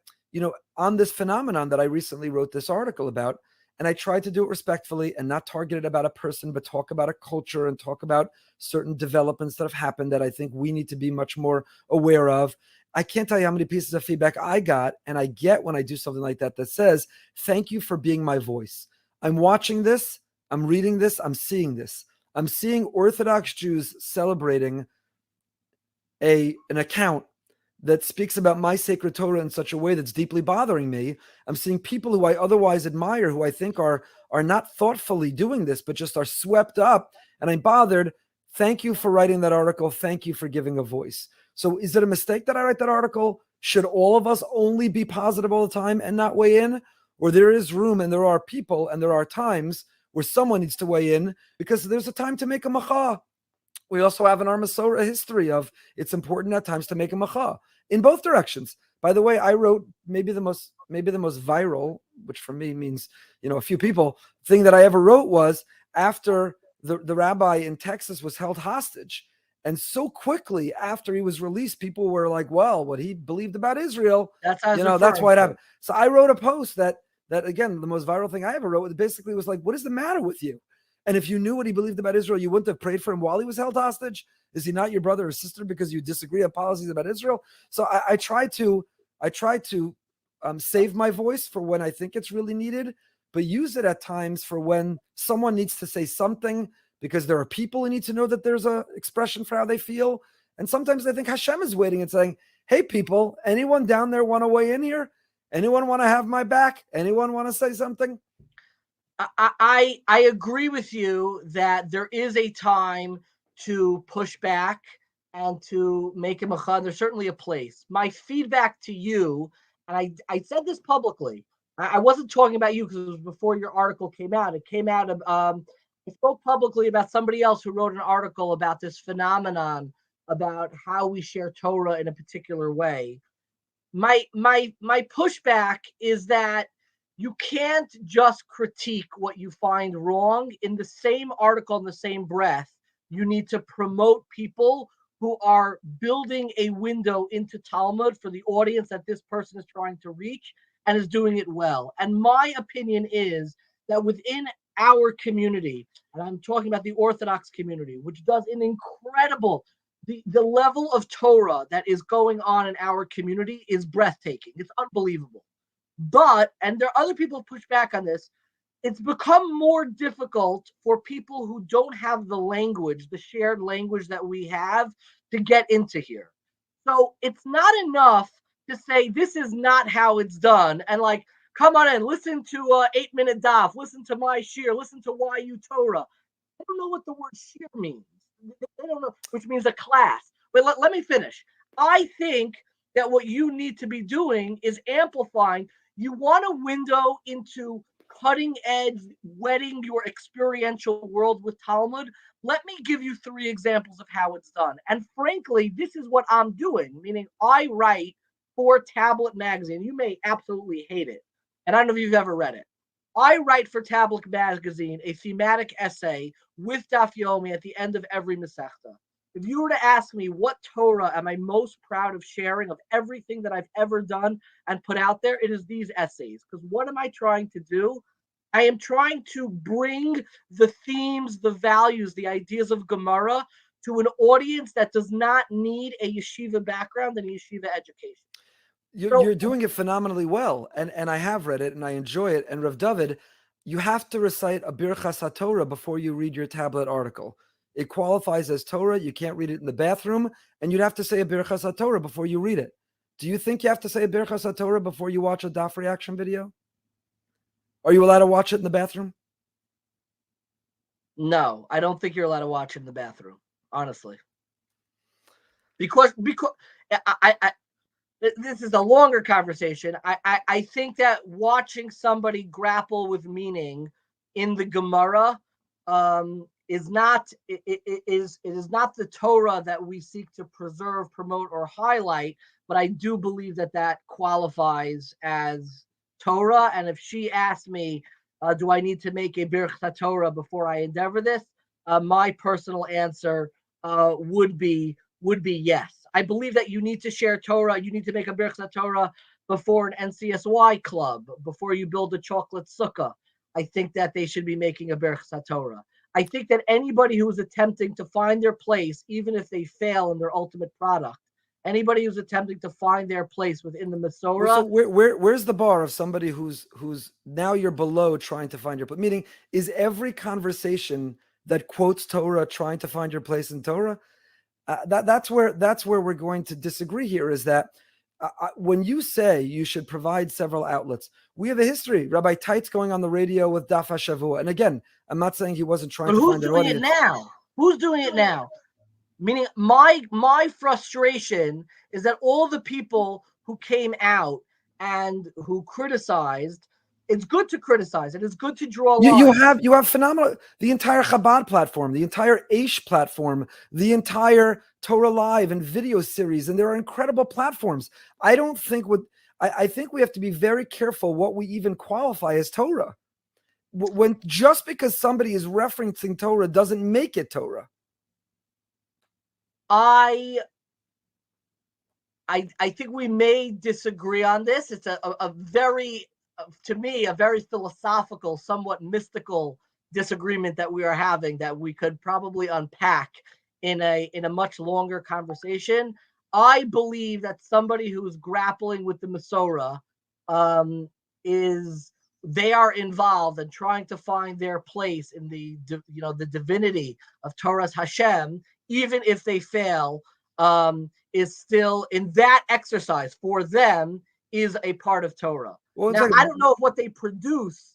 on this phenomenon that I recently wrote this article about, and I tried to do it respectfully and not target it about a person, but talk about a culture and talk about certain developments that have happened that I think we need to be much more aware of. I can't tell you how many pieces of feedback I got and I get when I do something like that says, thank you for being my voice. I'm watching this. I'm reading this. I'm seeing this. I'm seeing Orthodox Jews celebrating an account that speaks about my sacred Torah in such a way that's deeply bothering me. I'm seeing people who I otherwise admire, who I think are not thoughtfully doing this, but just are swept up, and I'm bothered. Thank you for writing that article. Thank you for giving a voice. So is it a mistake that I write that article? Should all of us only be positive all the time and not weigh in? Or there is room and there are people and there are times where someone needs to weigh in, because there's a time to make a macha. We also have in our Masorah history of it's important at times to make a macha in both directions. By the way, I wrote maybe the most viral, which for me means, a few people, thing that I ever wrote was after the rabbi in Texas was held hostage. And so quickly after he was released, people were like, well, what he believed about Israel, that's why it happened. So I wrote a post that again, the most viral thing I ever wrote, basically was like, what is the matter with you? And if you knew what he believed about Israel, you wouldn't have prayed for him while he was held hostage. Is he not your brother or sister because you disagree on policies about Israel? So I try to save my voice for when I think it's really needed, but use it at times for when someone needs to say something, because there are people who need to know that there's a expression for how they feel. And sometimes I think Hashem is waiting and saying, hey, people, anyone down there want to weigh in here? Anyone want to have my back? Anyone want to say something? I agree with you that there is a time to push back and to make a macha. There's certainly a place. My feedback to you, and I said this publicly. I wasn't talking about you because it was before your article came out. It came out of I spoke publicly about somebody else who wrote an article about this phenomenon about how we share Torah in a particular way. My pushback is that you can't just critique what you find wrong. In the same article, in the same breath, you need to promote people who are building a window into Talmud for the audience that this person is trying to reach and is doing it well. And my opinion is that within our community, and I'm talking about the Orthodox community, which does an incredible, the level of Torah that is going on in our community is breathtaking. It's unbelievable. But, and there are other people who push back on this, it's become more difficult for people who don't have the language, the shared language that we have, to get into here. So it's not enough to say this is not how it's done and like, come on in, listen to 8-minute daf, listen to my shir, listen to YU Torah. I don't know what the word shir means. They don't know, which means a class. But let me finish. I think that what you need to be doing is amplifying. You want a window into cutting edge, wetting your experiential world with Talmud. Let me give you 3 examples of how it's done. And frankly, this is what I'm doing, meaning I write for Tablet Magazine. You may absolutely hate it. And I don't know if you've ever read it. I write for Tablet Magazine a thematic essay with Daf Yomi at the end of every Masechta. If you were to ask me what Torah am I most proud of sharing of everything that I've ever done and put out there, it is these essays. Because what am I trying to do? I am trying to bring the themes, the values, the ideas of Gemara to an audience that does not need a yeshiva background and a yeshiva education. You're doing it phenomenally well, and I have read it and I enjoy it. And Rav Dovid, you have to recite a Birchas HaTorah before you read your tablet article. It qualifies as Torah. You can't read it in the bathroom, and you'd have to say a Birchas HaTorah before you read it. Do you think you have to say a Birchas HaTorah before you watch a daf reaction video? Are you allowed to watch it in the bathroom? No, I don't think you're allowed to watch it in the bathroom, honestly. Because I this is a longer conversation. I think that watching somebody grapple with meaning in the Gemara is not the Torah that we seek to preserve, promote, or highlight. But I do believe that qualifies as Torah. And if she asked me, do I need to make a Birchas Torah before I endeavor this? My personal answer would be yes. I believe that you need to share Torah. You need to make a Birchas Torah before an NCSY club, before you build a chocolate sukkah. I think that they should be making a Birchas Torah. I think that anybody who is attempting to find their place, even if they fail in their ultimate product, anybody who's attempting to find their place within the Masorah. So where's the bar of somebody who's now you're below trying to find your place? Meaning, is every conversation that quotes Torah trying to find your place in Torah? That's where we're going to disagree here. Is that when you say you should provide several outlets, we have a history. Rabbi Teitz going on the radio with Daf HaShavua, and again, I'm not saying he wasn't trying to find an audience. Who's doing it now? Who's doing it now? Meaning, my frustration is that all the people who came out and who criticized. It's good to criticize. It is good to draw lines. You have phenomenal, the entire Chabad platform, the entire Aish platform, the entire Torah Live and video series, and there are incredible platforms. I think we have to be very careful what we even qualify as Torah. When just because somebody is referencing Torah doesn't make it Torah. I think we may disagree on this. It's a very, to me, a very philosophical, somewhat mystical disagreement that we are having that we could probably unpack in a much longer conversation. I believe that somebody who's grappling with the Masorah they are involved in trying to find their place in the divinity of Torah's Hashem, even if they fail, is still in that exercise for them is a part of Torah. Well, now, I don't know if what they produce.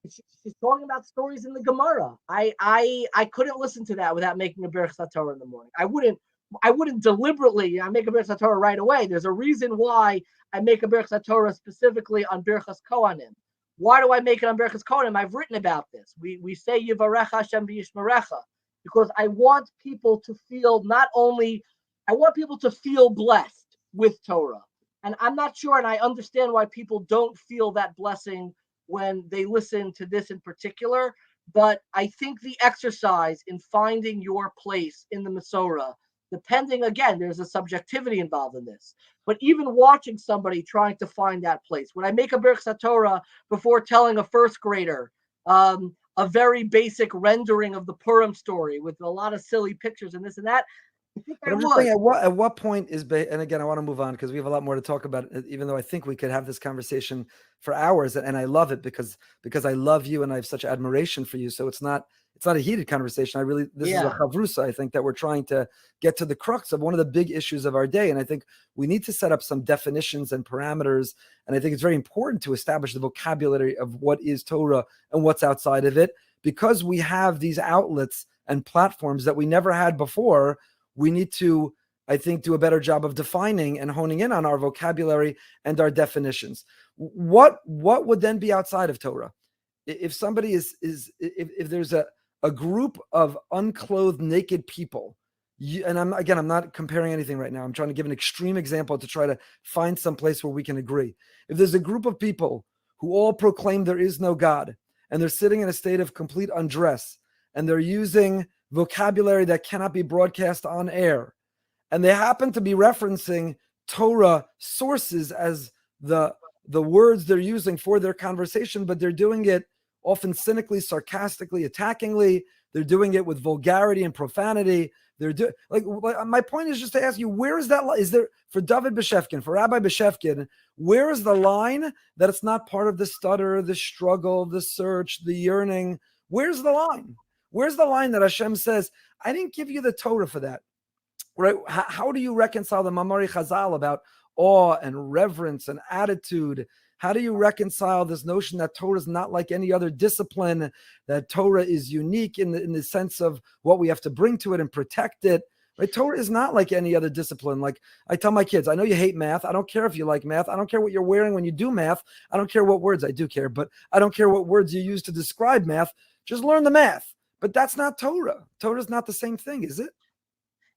She's talking about stories in the Gemara. I couldn't listen to that without making a Birchas Torah in the morning. I wouldn't I wouldn't deliberately, I make a Birchas Torah right away. There's a reason why I make a Birchas Torah specifically on Birchas Kohanim. Why do I make it on Birchas Kohanim? I've written about this. We say Yivarecha Hashem v'yishmerecha because I want people to feel I want people to feel blessed with Torah. And I'm not sure, and I understand why people don't feel that blessing when they listen to this in particular. But I think the exercise in finding your place in the Masorah, depending, again, there's a subjectivity involved in this. But even watching somebody trying to find that place, when I make a Birchas Torah before telling a first grader a very basic rendering of the Purim story with a lot of silly pictures and this and that, But I'm just saying, at what point is, and again, I want to move on because we have a lot more to talk about, even though I think we could have this conversation for hours, and I love it because I love you and I have such admiration for you. So it's not a heated conversation. This is a chavrusa, I think, that we're trying to get to the crux of one of the big issues of our day. And I think we need to set up some definitions and parameters. And I think it's very important to establish the vocabulary of what is Torah and what's outside of it, because we have these outlets and platforms that we never had before. We need to, I think, do a better job of defining and honing in on our vocabulary and our definitions. What would then be outside of Torah? If somebody if there's a group of unclothed, naked people, and I'm not comparing anything right now. I'm trying to give an extreme example to try to find some place where we can agree. If there's a group of people who all proclaim there is no God, and they're sitting in a state of complete undress, and they're using vocabulary that cannot be broadcast on air, and they happen to be referencing Torah sources as the words they're using for their conversation, but they're doing it often cynically, sarcastically, attackingly. They're doing it with vulgarity and profanity. My point is just to ask you, where is that? Is there, for Dovid Bashevkin, for Rabbi Bashevkin, where is the line that it's not part of the stutter, the struggle, the search, the yearning? Where's the line? Where's the line that Hashem says, I didn't give you the Torah for that? Right? How do you reconcile the Mamari Chazal about awe and reverence and attitude? How do you reconcile this notion that Torah is not like any other discipline, that Torah is unique in the sense of what we have to bring to it and protect it? Right? Torah is not like any other discipline. Like I tell my kids, I know you hate math. I don't care if you like math. I don't care what you're wearing when you do math. I don't care what words, I do care, but I don't care what words you use to describe math. Just learn the math. But that's not Torah. Torah is not the same thing, is it?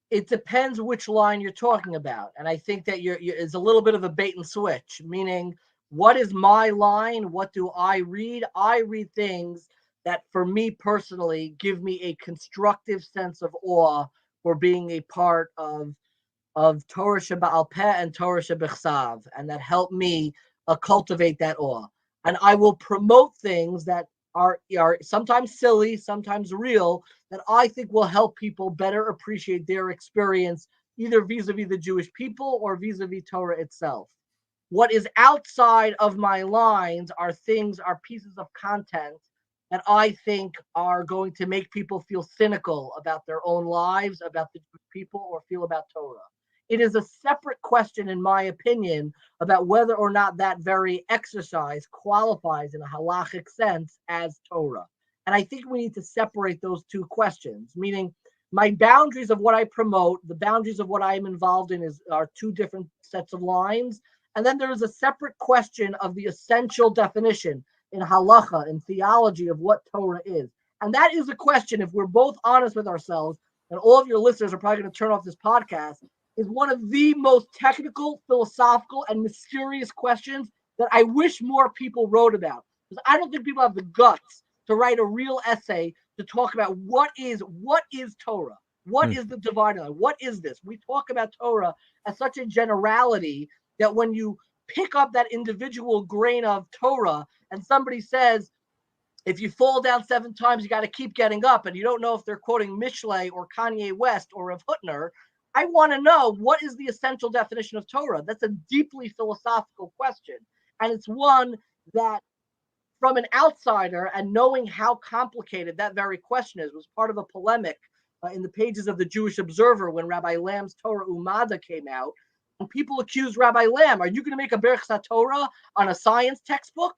It depends which line you're talking about. And I think that it's a little bit of a bait and switch, meaning what is my line? What do I read? I read things that for me personally give me a constructive sense of awe for being a part of Torah Sheba'al Peh and Torah Shebechsav, and that help me cultivate that awe. And I will promote things that are sometimes silly, sometimes real, that I think will help people better appreciate their experience, either vis-a-vis the Jewish people or vis-a-vis Torah itself. What is outside of my lines are pieces of content that I think are going to make people feel cynical about their own lives, about the Jewish people, or feel about Torah. It is a separate question, in my opinion, about whether or not that very exercise qualifies in a halachic sense as Torah. And I think we need to separate those two questions, meaning my boundaries of what I promote, the boundaries of what I am involved in are two different sets of lines. And then there is a separate question of the essential definition in halacha, in theology, of what Torah is. And that is a question, if we're both honest with ourselves, and all of your listeners are probably going to turn off this podcast, is one of the most technical, philosophical, and mysterious questions that I wish more people wrote about. Because I don't think people have the guts to write a real essay to talk about what is Torah? What is the dividing line? What is this? We talk about Torah as such a generality that when you pick up that individual grain of Torah and somebody says, if you fall down 7 times, you got to keep getting up, and you don't know if they're quoting Mishlei or Kanye West or Rav Hutner, I want to know, what is the essential definition of Torah? That's a deeply philosophical question. And it's one that, from an outsider and knowing how complicated that very question is, was part of a polemic in the pages of the Jewish Observer when Rabbi Lamb's Torah Umada came out. And people accused Rabbi Lamb, are you going to make a Birchas Torah on a science textbook?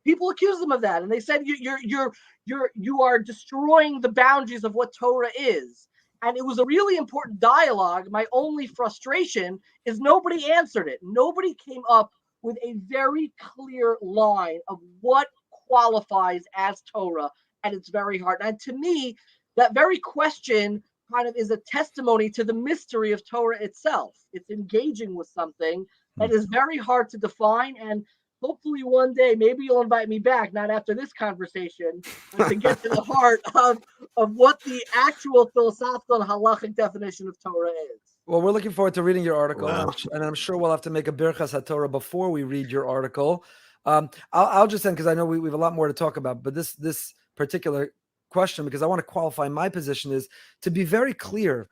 People accused them of that. And they said, you are destroying the boundaries of what Torah is. And it was a really important dialogue. My only frustration is nobody answered it. Nobody came up with a very clear line of what qualifies as Torah, and it's very hard. And to me, that very question kind of is a testimony to the mystery of Torah itself. It's engaging with something that is very hard to define, and hopefully one day, maybe you'll invite me back, not after this conversation, but to get to the heart of what the actual philosophical and halachic definition of Torah is. Well, we're looking forward to reading your article, Wow. and I'm sure we'll have to make a Birchas HaTorah before we read your article. I'll just end because I know we have a lot more to talk about, but this particular question, because I want to qualify my position, is to be very clear.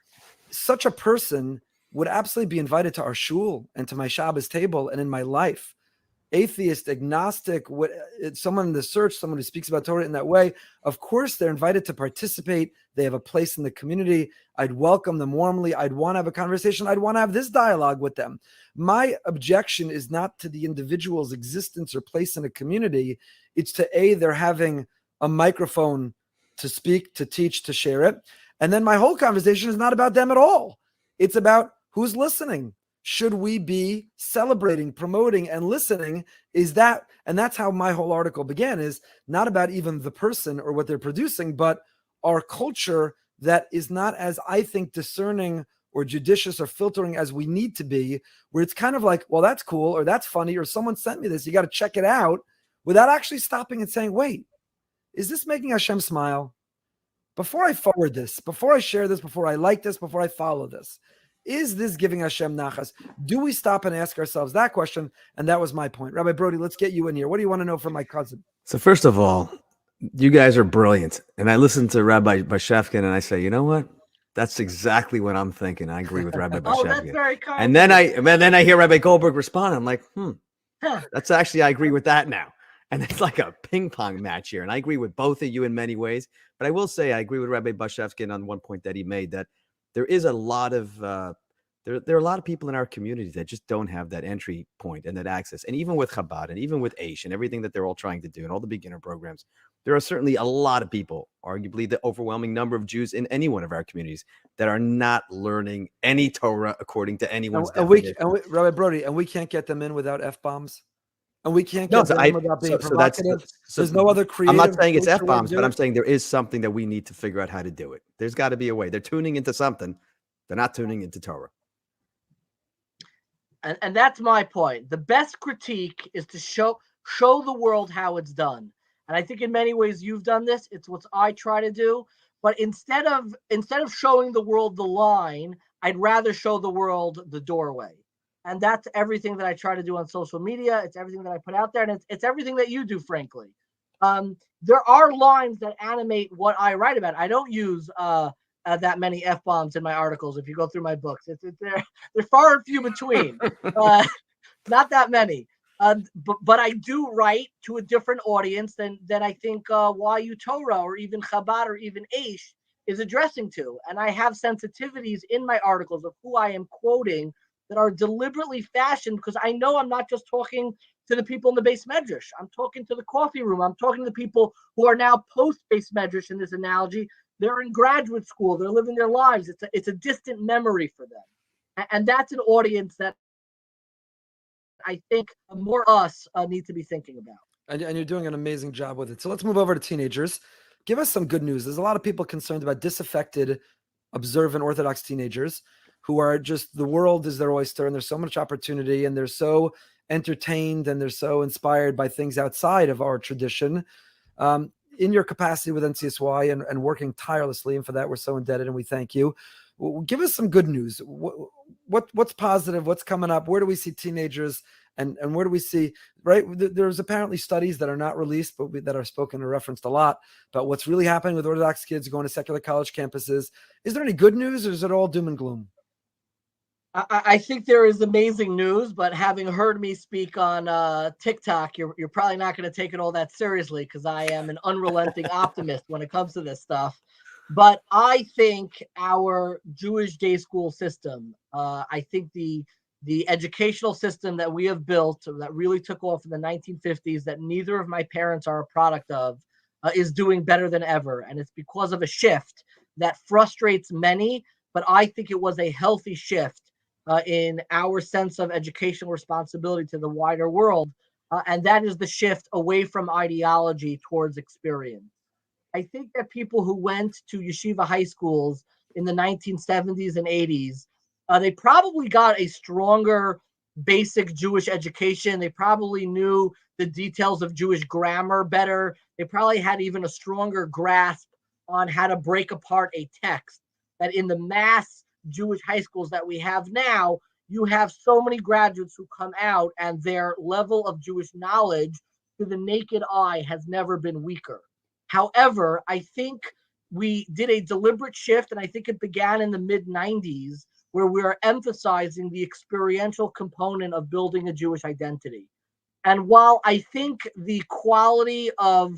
Such a person would absolutely be invited to our shul and to my Shabbos table and in my life. Atheist, agnostic, someone in the search, someone who speaks about Torah in that way, of course they're invited to participate. They have a place in the community. I'd welcome them warmly. I'd want to have a conversation. I'd want to have this dialogue with them. My objection is not to the individual's existence or place in a community. It's to they're having a microphone to speak, to teach, to share it. And then my whole conversation is not about them at all. It's about who's listening. Should we be celebrating, promoting, and listening? And that's how my whole article began, is not about even the person or what they're producing, but our culture that is not as, I think, discerning or judicious or filtering as we need to be, where it's kind of like, well, that's cool, or that's funny, or someone sent me this, you got to check it out, without actually stopping and saying, wait, is this making Hashem smile? Before I forward this, before I share this, before I like this, before I follow this, is this giving Hashem nachas? Do we stop and ask ourselves that question? And that was my point. Rabbi Broide, let's get you in here. What do you want to know from my cousin? So first of all, you guys are brilliant. And I listen to Rabbi Bashevkin and I say, you know what? That's exactly what I'm thinking. I agree with Rabbi Bashevkin. Oh, that's very kind. And then I hear Rabbi Goldberg respond. I'm like, that's actually, I agree with that now. And it's like a ping pong match here. And I agree with both of you in many ways. But I will say I agree with Rabbi Bashevkin on one point that he made, that there is a lot of there are a lot of people in our community that just don't have that entry point and that access. And even with Chabad and even with Aish and everything that they're all trying to do and all the beginner programs, there are certainly a lot of people, arguably the overwhelming number of Jews in any one of our communities, that are not learning any Torah according to anyone's definition. Rabbi Broide, and we can't get them in without F-bombs? And we can't get them in without being provocative? There's no other creative... I'm not saying it's F-bombs, but I'm saying there is something that we need to figure out how to do it. There's got to be a way. They're tuning into something. They're not tuning into Torah. And that's my point. The best critique is to show the world how it's done. And I think in many ways you've done this. It's what I try to do. But instead of showing the world the line, I'd rather show the world the doorway. And that's everything that I try to do on social media. It's everything that I put out there. And it's everything that you do, frankly. There are lines that animate what I write about. I don't use that many F-bombs in my articles. If you go through my books, they're far and few between. Not that many. But I do write to a different audience than I think YU Torah or even Chabad or even Aish is addressing to. And I have sensitivities in my articles of who I am quoting that are deliberately fashioned, because I know I'm not just talking to the people in the base medrash. I'm talking to the coffee room. I'm talking to the people who are now post-base medrash in this analogy. They're in graduate school. They're living their lives. It's a distant memory for them. And that's an audience that I think more us need to be thinking about. And you're doing an amazing job with it. So let's move over to teenagers. Give us some good news. There's a lot of people concerned about disaffected, observant Orthodox teenagers who are just, the world is their oyster, and there's so much opportunity, and they're so entertained, and they're so inspired by things outside of our tradition. In your capacity with NCSY and working tirelessly, and for that we're so indebted, and we thank you. Give us some good news. What's positive? What's coming up? Where do we see teenagers, and where do we see, right? There's apparently studies that are not released, but that are spoken or referenced a lot about what's really happening with Orthodox kids going to secular college campuses. Is there any good news, or is it all doom and gloom? I think there is amazing news, but having heard me speak on TikTok, you're probably not going to take it all that seriously, because I am an unrelenting optimist when it comes to this stuff. But I think our Jewish day school system, I think the educational system that we have built that really took off in the 1950s, that neither of my parents are a product of, is doing better than ever. And it's because of a shift that frustrates many, but I think it was a healthy shift in our sense of educational responsibility to the wider world. And that is the shift away from ideology towards experience. I think that people who went to yeshiva high schools in the 1970s and 80s, they probably got a stronger basic Jewish education. They probably knew the details of Jewish grammar better. They probably had even a stronger grasp on how to break apart a text. That in the mass Jewish high schools that we have now, you have so many graduates who come out and their level of Jewish knowledge to the naked eye has never been weaker. However, I think we did a deliberate shift, and I think it began in the mid-90s, where we are emphasizing the experiential component of building a Jewish identity. And while I think the quality of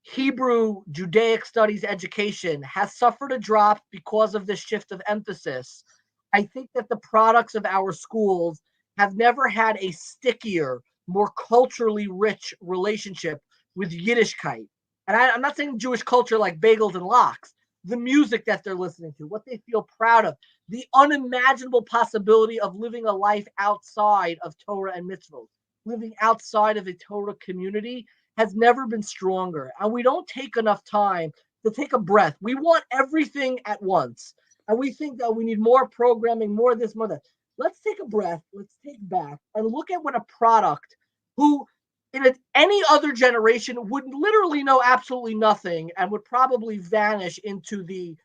Hebrew Judaic studies education has suffered a drop because of this shift of emphasis, I think that the products of our schools have never had a stickier, more culturally rich relationship with Yiddishkeit. And I'm not saying Jewish culture like bagels and lox, the music that they're listening to, what they feel proud of, the unimaginable possibility of living a life outside of Torah and mitzvot, living outside of a Torah community has never been stronger. And we don't take enough time to take a breath. We want everything at once. And we think that we need more programming, more this, more that. Let's take a breath. Let's take back and look at what a product who in any other generation would literally know absolutely nothing and would probably vanish into the,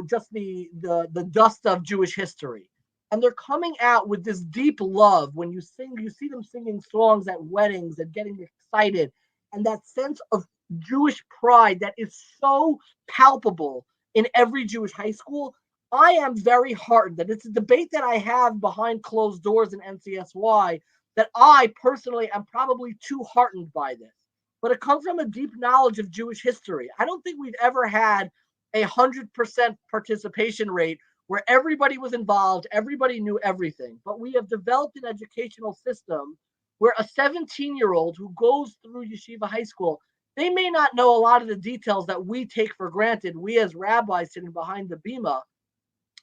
just the dust of Jewish history. And they're coming out with this deep love. When you sing, you see them singing songs at weddings and getting excited. And that sense of Jewish pride that is so palpable in every Jewish high school. I am very heartened that it's a debate that I have behind closed doors in NCSY that I personally am probably too heartened by this. But it comes from a deep knowledge of Jewish history. I don't think we've ever had 100% participation rate where everybody was involved, everybody knew everything. But we have developed an educational system where a 17-year-old who goes through yeshiva high school, they may not know a lot of the details that we take for granted, we as rabbis sitting behind the Bima,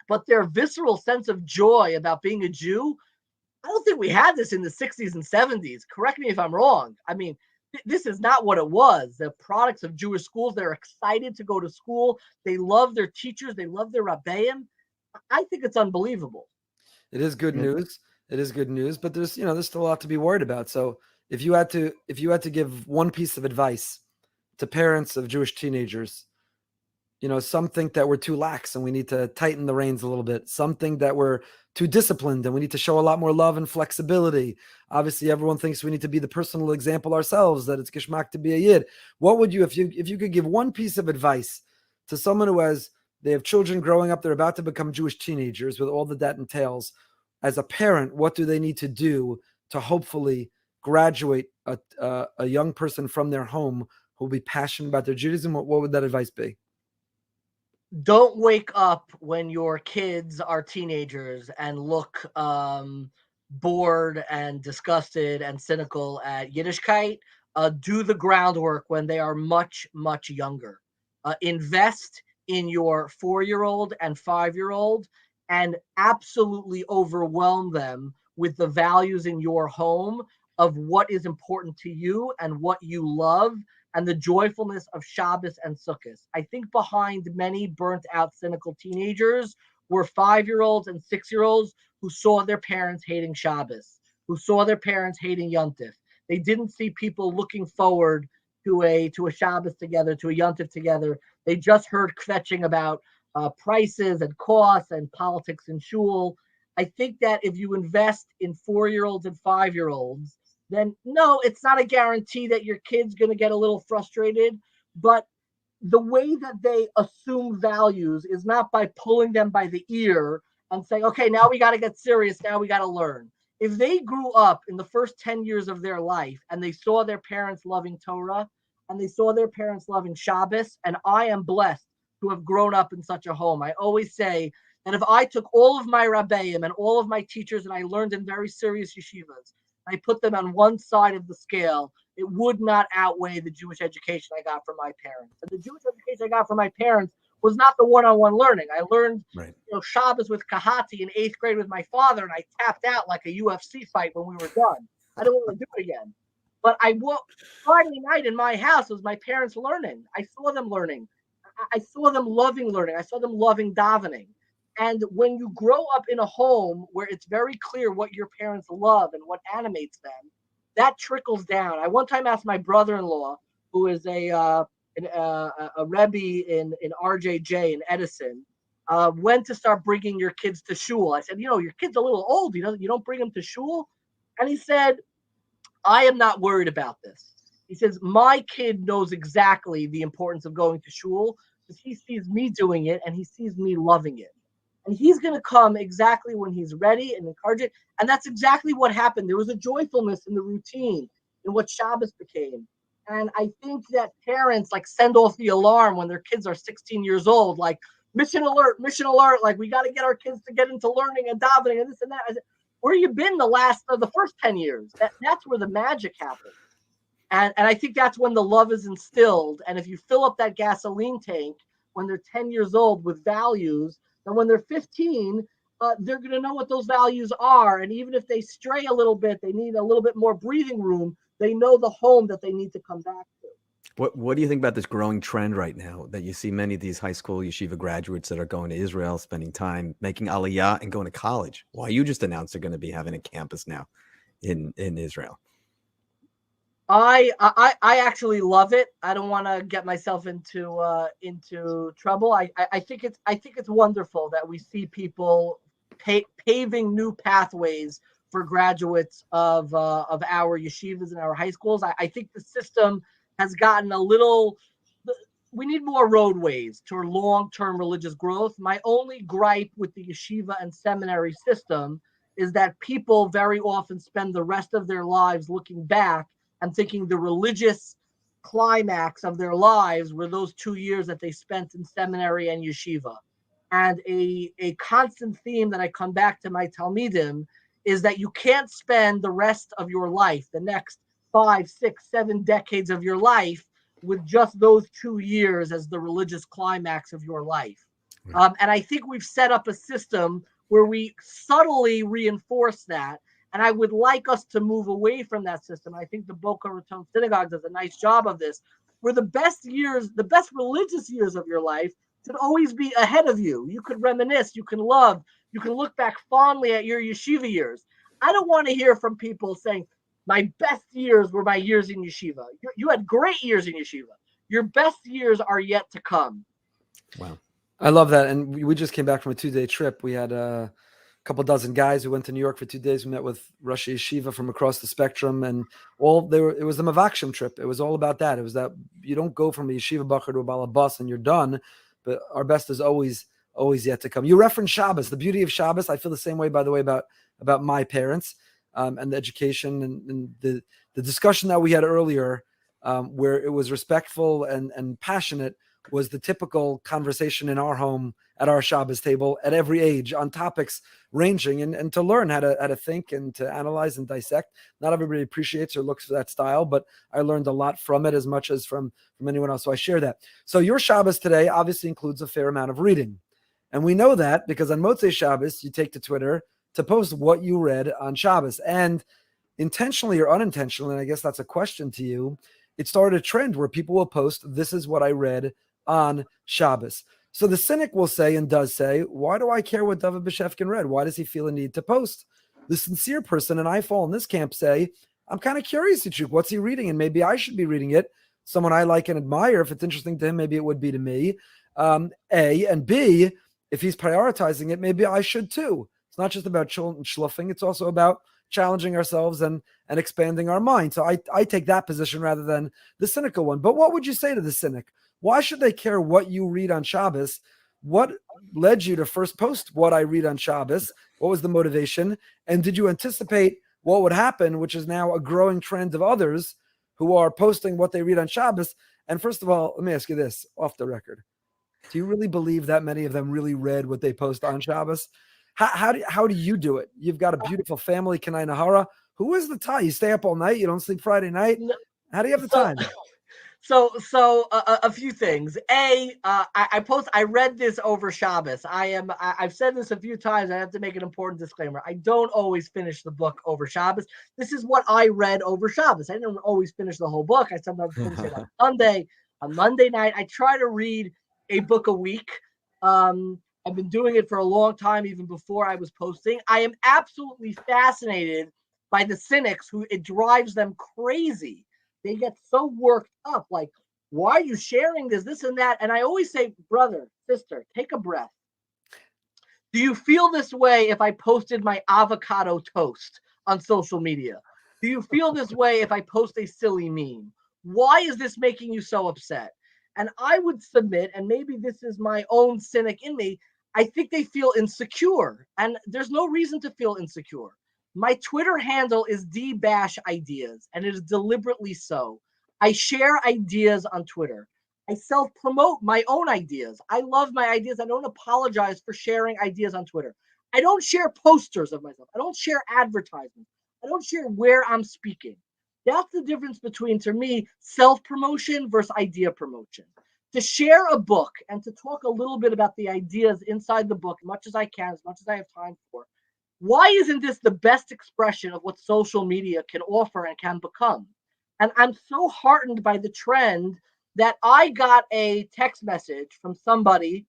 but their visceral sense of joy about being a Jew, I don't think we had this in the 60s and 70s. Correct me if I'm wrong. I mean, this is not what it was. The products of Jewish schools, they're excited to go to school. They love their teachers. They love their rabbeim. I think it's unbelievable. It is good news. It is good news, but there's still a lot to be worried about. So if you had to give one piece of advice to parents of Jewish teenagers, some think that we're too lax and we need to tighten the reins a little bit. Some think that we're too disciplined and we need to show a lot more love and flexibility. Obviously, everyone thinks we need to be the personal example ourselves, that it's geschmack to be a yid. What would you, if you could give one piece of advice to someone who they have children growing up, they're about to become Jewish teenagers with all that entails. As a parent, what do they need to do to hopefully graduate a young person from their home who will be passionate about their Judaism? What would that advice be? Don't wake up when your kids are teenagers and look bored and disgusted and cynical at Yiddishkeit. Do the groundwork when they are much, much younger. Invest in your 4-year-old and 5-year-old and absolutely overwhelm them with the values in your home of what is important to you and what you love and the joyfulness of Shabbos and Sukkot. I think behind many burnt out, cynical teenagers were 5-year-olds and 6-year-olds who saw their parents hating Shabbos, who saw their parents hating Yontif. They didn't see people looking forward to a Shabbos together, to a Yontif together. They just heard kvetching about prices and costs and politics in shul. I think that if you invest in 4-year-olds and 5-year-olds, then no, it's not a guarantee that your kid's going to get a little frustrated, but the way that they assume values is not by pulling them by the ear and saying, okay, now we got to get serious. Now we got to learn. If they grew up in the first 10 years of their life and they saw their parents loving Torah and they saw their parents loving Shabbos, and I am blessed to have grown up in such a home. I always say that if I took all of my rabbeim and all of my teachers and I learned in very serious yeshivas, I put them on one side of the scale, it would not outweigh the Jewish education I got from my parents. And the Jewish education I got from my parents was not the one-on-one learning. I learned, Right. Shabbos with Kahati in 8th grade with my father, and I tapped out like a UFC fight when we were done. I don't want to do it again. But Friday night in my house was my parents learning. I saw them learning. I saw them loving learning. I saw them loving davening. And when you grow up in a home where it's very clear what your parents love and what animates them, that trickles down. I one time asked my brother-in-law, who is a Rabbi in RJJ in Edison, when to start bringing your kids to shul. I said, your kid's a little old. You don't bring them to shul? And he said, I am not worried about this. He says, my kid knows exactly the importance of going to shul because he sees me doing it and he sees me loving it. And he's going to come exactly when he's ready and encourage it. And that's exactly what happened. There was a joyfulness in the routine, in what Shabbos became. And I think that parents send off the alarm when their kids are 16 years old, like mission alert, like we got to get our kids to get into learning and davening and this and that. I said, where you been the first 10 years? That's where the magic happens. And I think that's when the love is instilled. And if you fill up that gasoline tank when they're 10 years old with values, then when they're 15, they're going to know what those values are. And even if they stray a little bit, they need a little bit more breathing room. They know the home that they need to come back to. What do you think about this growing trend right now that you see many of these high school yeshiva graduates that are going to Israel, spending time making aliyah and going to college? Well, you just announced they're going to be having a campus now in Israel. I actually love it. I don't want to get myself into trouble. I think it's wonderful that we see people paving new pathways for graduates of our yeshivas and our high schools. I think the system has gotten a little. We need more roadways to long-term religious growth. My only gripe with the yeshiva and seminary system is that people very often spend the rest of their lives looking back and thinking the religious climax of their lives were those 2 years that they spent in seminary and yeshiva. And a constant theme that I come back to my Talmidim is that you can't spend the rest of your life, the next 5, 6, 7 decades of your life, with just those 2 years as the religious climax of your life. And I think we've set up a system where we subtly reinforce that. And I would like us to move away from that system. I think the Boca Raton Synagogue does a nice job of this, where the best religious years of your life should always be ahead of you. You could reminisce, you can love, you can look back fondly at your yeshiva years. I don't want to hear from people saying, my best years were my years in yeshiva. You had great years in yeshiva. Your best years are yet to come. Wow. I love that. And we just came back from a 2-day trip. We had a couple dozen guys who went to New York for 2 days. We met with Rosh Yeshiva from across the spectrum, and it was the Mavakshim trip. It was all about that. It was that you don't go from a yeshiva bacher to a balabas and you're done, but our best is always yet to come. You referenced Shabbos, the beauty of Shabbos. I feel the same way, by the way, about my parents and the education and the discussion that we had earlier, where it was respectful and passionate, was the typical conversation in our home at our Shabbos table at every age on topics ranging and to learn how to think and to analyze and dissect. Not everybody appreciates or looks for that style, but I learned a lot from it as much as from anyone else. So I share that. So your Shabbos today obviously includes a fair amount of reading. And we know that because on Motzei Shabbos, you take to Twitter to post what you read on Shabbos. And intentionally or unintentionally, and I guess that's a question to you, it started a trend where people will post, this is what I read on Shabbos. So the cynic will say and does say, why do I care what Dovid Bashevkin read? Why does he feel a need to post? The sincere person, and I fall in this camp, say, I'm kind of curious, Yitzhak, what's he reading? And maybe I should be reading it. Someone I like and admire. If it's interesting to him, maybe it would be to me. A, and B, if he's prioritizing it, maybe I should too. It's not just about schluffing. It's also about challenging ourselves and expanding our mind. So I take that position rather than the cynical one. But what would you say to the cynic? Why should they care what you read on Shabbos? What led you to first post what I read on Shabbos? What was the motivation? And did you anticipate what would happen, which is now a growing trend of others who are posting what they read on Shabbos? And first of all, let me ask you this off the record. Do you really believe that many of them really read what they post on Shabbos? How do you do it? You've got a beautiful family, Kanai Nahara. Who is the tie? You stay up all night? You don't sleep Friday night? How do you have the time? A few things. I read this over Shabbos. I've said this a few times. I have to make an important disclaimer. I don't always finish the book over Shabbos. This is what I read over Shabbos. I didn't always finish the whole book. I sometimes finish it on Sunday. On Monday night, I try to read a book a week. I've been doing it for a long time, even before I was posting. I am absolutely fascinated by the cynics who it drives them crazy. They get so worked up, like, why are you sharing this and that? And I always say, brother, sister, take a breath. Do you feel this way if I posted my avocado toast on social media? Do you feel this way if I post a silly meme? Why is this making you so upset? And I would submit, and maybe this is my own cynic in me, I think they feel insecure. And there's no reason to feel insecure. My Twitter handle is dbashideas, and it is deliberately so. I share ideas on Twitter. I self-promote my own ideas. I love my ideas. I don't apologize for sharing ideas on Twitter. I don't share posters of myself. I don't share advertisements. I don't share where I'm speaking. That's the difference between, to me, self-promotion versus idea promotion. To share a book and to talk a little bit about the ideas inside the book, as much as I can, as much as I have time for. Why isn't this the best expression of what social media can offer and can become? And I'm so heartened by the trend that I got a text message from somebody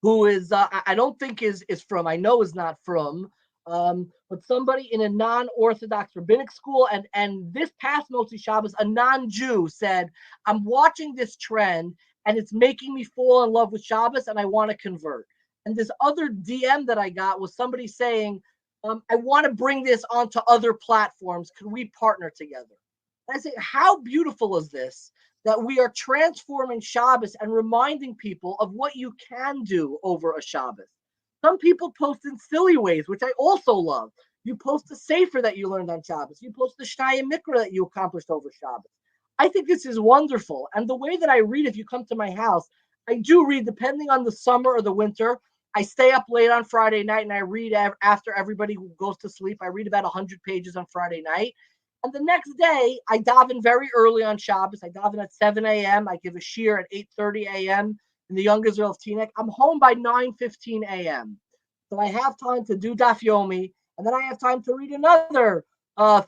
who is, I don't think is from, I know is not from, but somebody in a non-Orthodox rabbinic school. And this past Motzi Shabbos, a non-Jew said, I'm watching this trend and it's making me fall in love with Shabbos and I want to convert. And this other DM that I got was somebody saying, I want to bring this onto other platforms. Could we partner together? And I say, how beautiful is this, that we are transforming Shabbos and reminding people of what you can do over a Shabbos. Some people post in silly ways, which I also love. You post a sefer that you learned on Shabbos. You post the Shtayim Mikra that you accomplished over Shabbos. I think this is wonderful. And the way that I read, if you come to my house, I do read, depending on the summer or the winter. I stay up late on Friday night and I read after everybody goes to sleep. I read about 100 pages on Friday night. And the next day, I daven very early on Shabbos. I daven at 7 a.m. I give a shir at 8:30 a.m. in the Young Israel of Teaneck. I'm home by 9:15 a.m. So I have time to do Daf Yomi, and then I have time to read another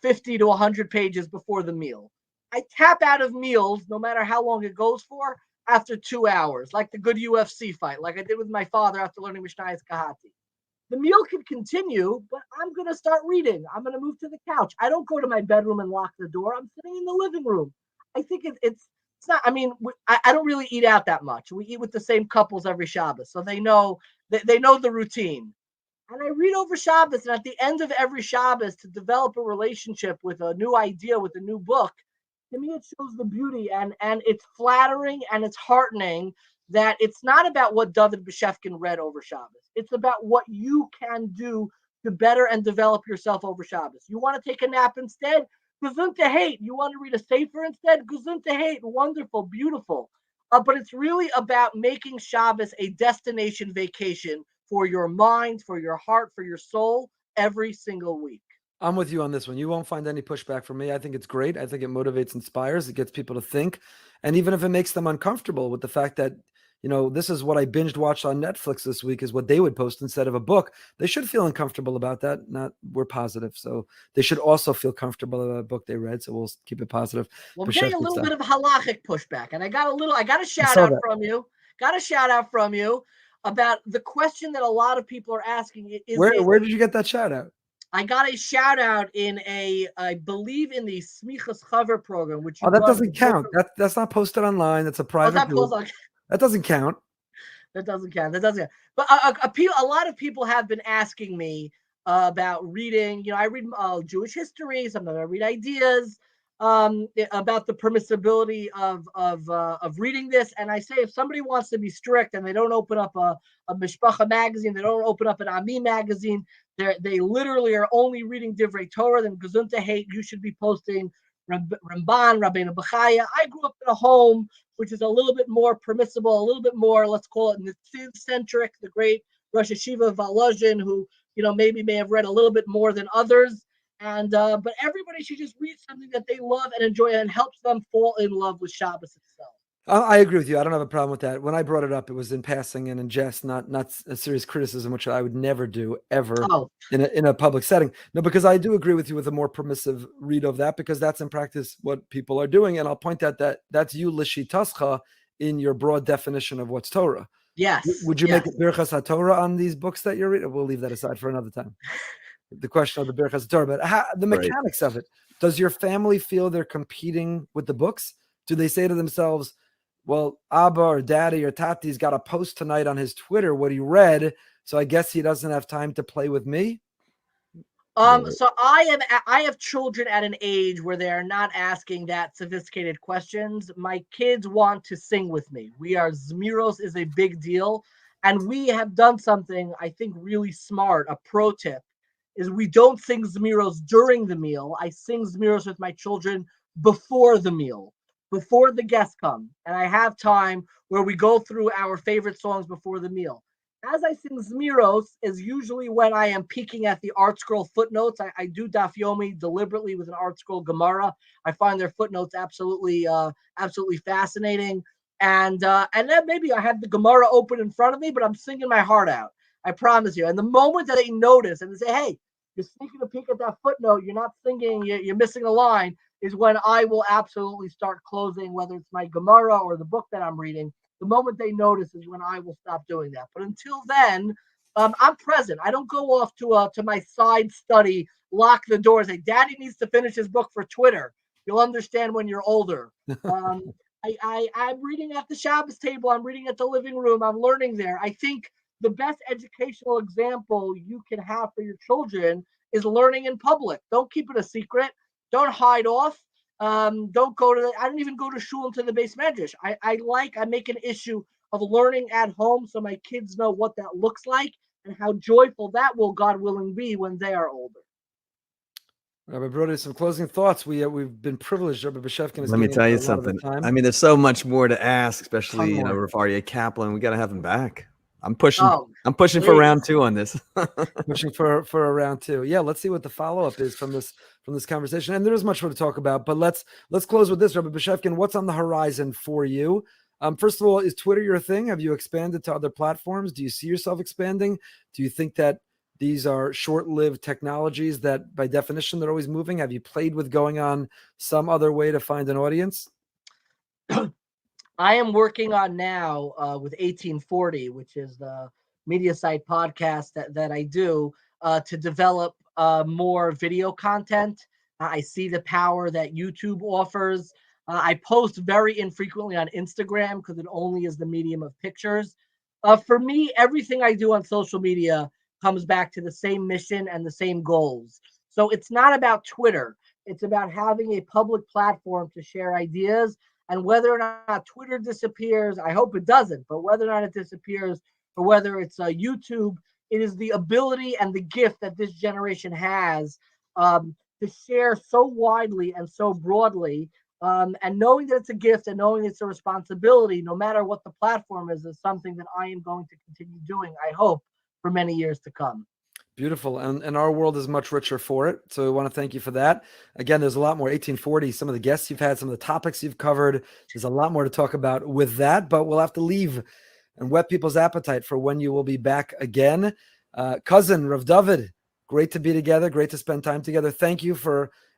50 to 100 pages before the meal. I tap out of meals, no matter how long it goes for, after 2 hours, like the good UFC fight, like I did with my father after learning Mishnayos Kahati. The meal can continue, but I'm going to start reading. I'm going to move to the couch. I don't go to my bedroom and lock the door. I'm sitting in the living room. I think it's not, I mean, I don't really eat out that much. We eat with the same couples every Shabbos, so they know the routine. And I read over Shabbos, and at the end of every Shabbos, to develop a relationship with a new idea, with a new book, to me, it shows the beauty, and it's flattering and it's heartening that it's not about what Dovid Bashevkin read over Shabbos. It's about what you can do to better and develop yourself over Shabbos. You want to take a nap instead? Gesund to hate. You want to read a sefer instead? Gesund to hate. Wonderful, beautiful. But it's really about making Shabbos a destination vacation for your mind, for your heart, for your soul, every single week. I'm with you on this one. You won't find any pushback from me. I think it's great. I think it motivates, inspires, it gets people to think. And even if it makes them uncomfortable with the fact that, you know, this is what I binged watched on Netflix this week is what they would post instead of a book. They should feel uncomfortable about that. We're positive. So they should also feel comfortable about a book they read. So we'll keep it positive. Well, I'm getting a little bit of halachic pushback. And I got a shout out from you. Got a shout out from you about the question that a lot of people are asking. Where did you get that shout out? I got a shout out in I believe in the Smichas Chaver program, which that doesn't count. That's not posted online. That's a private group. That doesn't count. That doesn't count. But a lot of people have been asking me about reading. You know, I read Jewish history. Sometimes I read ideas about the permissibility of reading this. And I say, if somebody wants to be strict and they don't open up a Mishpacha magazine, they don't open up an Ami magazine, they literally are only reading Divrei Torah, then Gesund to hate, you should be posting Ramban, Rabbeinu Bechaya. I grew up in a home which is a little bit more permissible, a little bit more, let's call it Netziv-centric, the great Rosh Hashiva Volozhin, who, you know, maybe may have read a little bit more than others. And but everybody should just read something that they love and enjoy and helps them fall in love with Shabbos itself. I agree with you. I don't have a problem with that. When I brought it up, it was in passing and in jest, not a serious criticism, which I would never do ever Oh, in a public setting. No, because I do agree with you with a more permissive read of that, because that's in practice what people are doing. And I'll point out that that's you l'shitascha in your broad definition of what's Torah. yes. Would you yes. make a Birchas HaTorah on these books that you're reading? We'll leave that aside for another time. The question of the Birchas HaTorah, but the mechanics of it. Does your family feel they're competing with the books? Do they say to themselves, well, Abba or Daddy or Tati's got a post tonight on his Twitter what he read, so I guess he doesn't have time to play with me? So I have children at an age where they are not asking that sophisticated questions. My kids want to sing with me. Zmiros is a big deal, and we have done something I think really smart. A pro tip is we don't sing Zmiros during the meal. I sing Zmiros with my children before the meal, before the guests come, and I have time where we go through our favorite songs before the meal. As I sing Zmiros is usually when I am peeking at the art scroll footnotes. I do Daf Yomi deliberately with an art scroll Gemara. I find their footnotes absolutely fascinating. And then maybe I have the Gemara open in front of me, but I'm singing my heart out. I promise you. And the moment that they notice and they say, hey, you're sneaking a peek at that footnote, you're not singing, you're missing a line, is when I will absolutely start closing, whether it's my Gemara or the book that I'm reading. The moment they notice is when I will stop doing that. But until then, I'm present. I don't go off to my side study, lock the door, say, Daddy needs to finish his book for Twitter. You'll understand when you're older. I'm reading at the Shabbos table. I'm reading at the living room. I'm learning there. I think the best educational example you can have for your children is learning in public. Don't keep it a secret. Don't hide off. Don't go to I don't even go to shul to the base medrash. I make an issue of learning at home so my kids know what that looks like and how joyful that will, God willing, be when they are older. Rabbi Broide, some closing thoughts. We've been privileged. Rabbi Bashevkin is Let me giving tell you us a lot of something. the time. I mean, there's so much more to ask, especially, Ton more. Rav Aryeh Kaplan. We got to have him back. I'm pushing for please. round 2 on this. Pushing for a round 2. Yeah, let's see what the follow-up is from this conversation. And there is much more to talk about, but let's close with this. Rabbi Bashevkin, what's on the horizon for you? First of all, is Twitter your thing? Have you expanded to other platforms? Do you see yourself expanding? Do you think that these are short-lived technologies that by definition they're always moving? Have you played with going on some other way to find an audience? I am working on now with 1840, which is the media site podcast that I do to develop more video content. I see the power that YouTube offers. I post very infrequently on Instagram because it only is the medium of pictures. For me, everything I do on social media comes back to the same mission and the same goals. So it's not about Twitter. It's about having a public platform to share ideas. And whether or not Twitter disappears, I hope it doesn't, but whether or not it disappears or whether it's YouTube, it is the ability and the gift that this generation has to share so widely and so broadly. And knowing that it's a gift and knowing it's a responsibility, no matter what the platform is something that I am going to continue doing, I hope, for many years to come. Beautiful. And our world is much richer for it. So we want to thank you for that. Again, there's a lot more 1840, some of the guests you've had, some of the topics you've covered. There's a lot more to talk about with that, but we'll have to leave and whet people's appetite for when you will be back again. Cousin Rav Dovid, great to be together. Great to spend time together. Thank you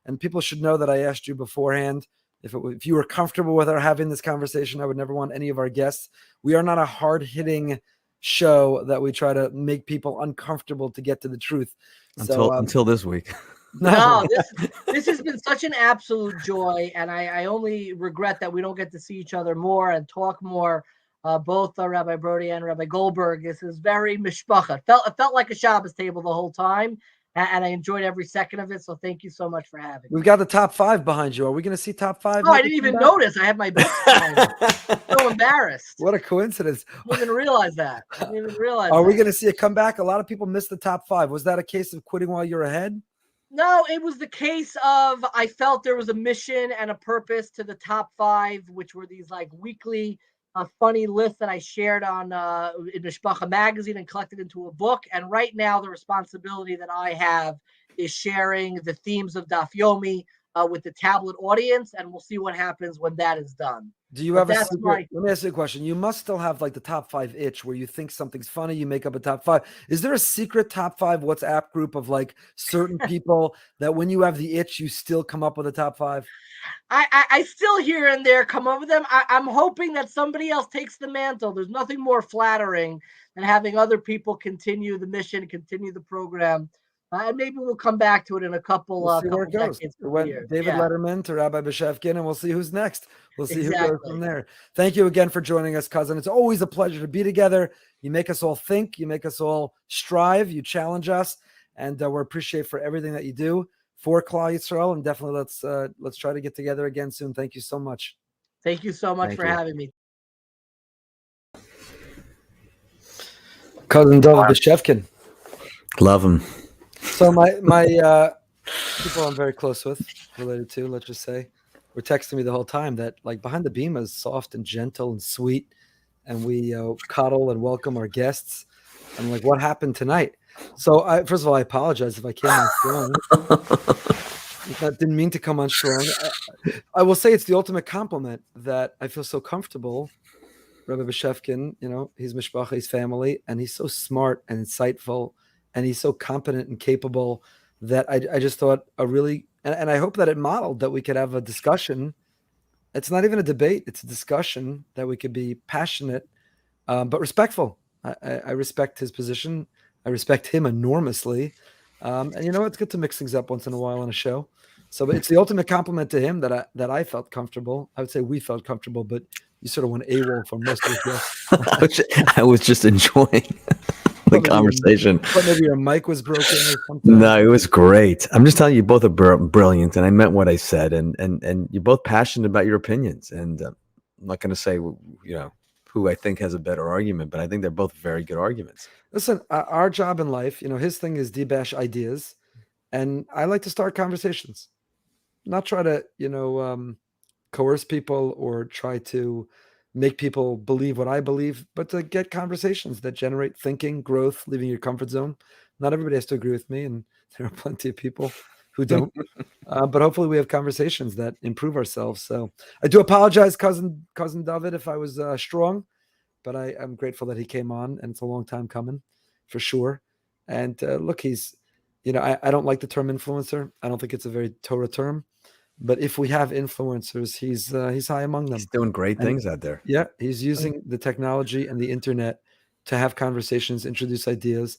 and people should know that I asked you beforehand if you were comfortable with our having this conversation. I would never want any of our guests. We are not a hard-hitting show that we try to make people uncomfortable to get to the truth. Until this week. No, this has been such an absolute joy, and I only regret that we don't get to see each other more and talk more. Both Rabbi Broide and Rabbi Goldberg. This is very mishpacha. It felt like a Shabbos table the whole time, and I enjoyed every second of it. So thank you so much for having me. We've got the top 5 behind you. Are we going to see top 5? Oh, I didn't even notice. I have my book behind me. I'm so embarrassed. What a coincidence. I didn't even realize that. Are we going to see a comeback? A lot of people missed the top 5. Was that a case of quitting while you're ahead? No, it was the case of I felt there was a mission and a purpose to the top 5, which were these like weekly funny lists that I shared on in Mishpacha magazine and collected into a book. And right now, the responsibility that I have is sharing the themes of Daf Yomi with the tablet audience, and we'll see what happens when that is done. Do you have a secret? Let me ask you a question. You must still have like the top 5 itch where you think something's funny, you make up a top 5. Is there a secret top 5 WhatsApp group of like certain people that when you have the itch, you still come up with a top 5? I still here and there come up with them. I'm hoping that somebody else takes the mantle. There's nothing more flattering than having other people continue the mission, continue the program. And maybe we'll come back to it in a couple decades. When David Letterman to Rabbi Bashevkin, and we'll see who's next. We'll see who goes from there. Thank you again for joining us, cousin. It's always a pleasure to be together. You make us all think. You make us all strive. You challenge us, and we appreciate for everything that you do for Klal Yisrael. And definitely let's try to get together again soon. Thank you so much. Thank you so much for having me. Cousin Dovid Bashevkin. Love him. So my people I'm very close with, related to, let's just say, were texting me the whole time that like behind the Bima is soft and gentle and sweet, and we cuddle and welcome our guests. I'm like, what happened tonight? So first of all, I apologize if I came on strong. I didn't mean to come on strong. I will say it's the ultimate compliment that I feel so comfortable. Rabbi Bashevkin, he's mishpacha, he's family, and he's so smart and insightful, and he's so competent and capable that I just thought and I hope that it modeled that we could have a discussion. It's not even a debate. It's a discussion that we could be passionate, but respectful. I respect his position. I respect him enormously. And it's good to mix things up once in a while on a show. So it's the ultimate compliment to him that I felt comfortable. I would say we felt comfortable, but you sort of went AWOL for most of the I was just enjoying the conversation. But maybe your mic was broken or something. No, it was great. I'm just telling you, both are brilliant, and I meant what I said, and you're both passionate about your opinions. And I'm not going to say who I think has a better argument, but I think they're both very good arguments. Listen, our job in life, his thing is debash ideas, and I like to start conversations, not try to coerce people or try to make people believe what I believe, but to get conversations that generate thinking, growth, leaving your comfort zone. Not everybody has to agree with me, and there are plenty of people who don't. But hopefully we have conversations that improve ourselves. So I do apologize, cousin David, if I was strong, but I'm grateful that he came on, and it's a long time coming for sure. And look, he's, I don't like the term influencer. I don't think it's a very Torah term. But if we have influencers, he's high among them. He's doing great things out there. Yeah, he's using the technology and the internet to have conversations, introduce ideas.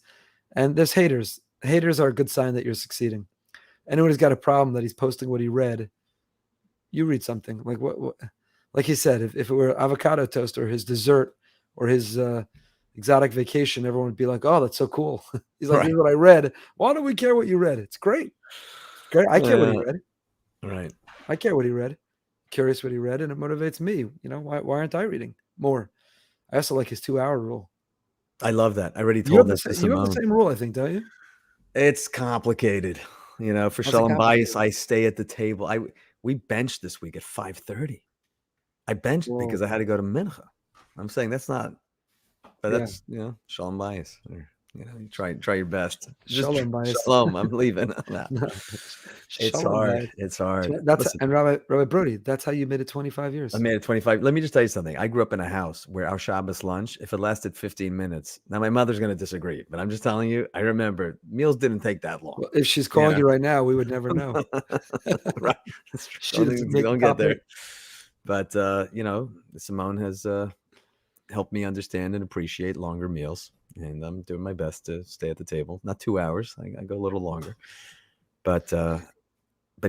And there's haters. Haters are a good sign that you're succeeding. Anyone who's got a problem that he's posting what he read, you read something. Like what like he said, if it were avocado toast or his dessert or his exotic vacation, everyone would be like, "Oh, that's so cool." He's like, "Here's what I read." Why do we care what you read? It's great. Great. I care what he read. Right. I care what he read. Curious what he read, and it motivates me. Why aren't I reading more? I also like his 2-hour rule. I love that. I already told that to Simone. You have the same rule, I think, don't you? It's complicated. For Shalom Bayis, I stay at the table. We benched this week at 5:30. I benched because I had to go to Mincha. I'm saying that's not, but that's Shalom Bayis. You try your best. Shalom Bayis. Shalom. I'm leaving. No. It's hard. It's hard. And Rabbi Broide, that's how you made it 25 years. I made it 25. Let me just tell you something. I grew up in a house where our Shabbos lunch, if it lasted 15 minutes, now my mother's going to disagree, but I'm just telling you, I remember meals didn't take that long. Well, if she's calling you right now, we would never know. Right. Don't get there. But, Simone has helped me understand and appreciate longer meals. And I'm doing my best to stay at the table. Not 2 hours. I go a little longer. But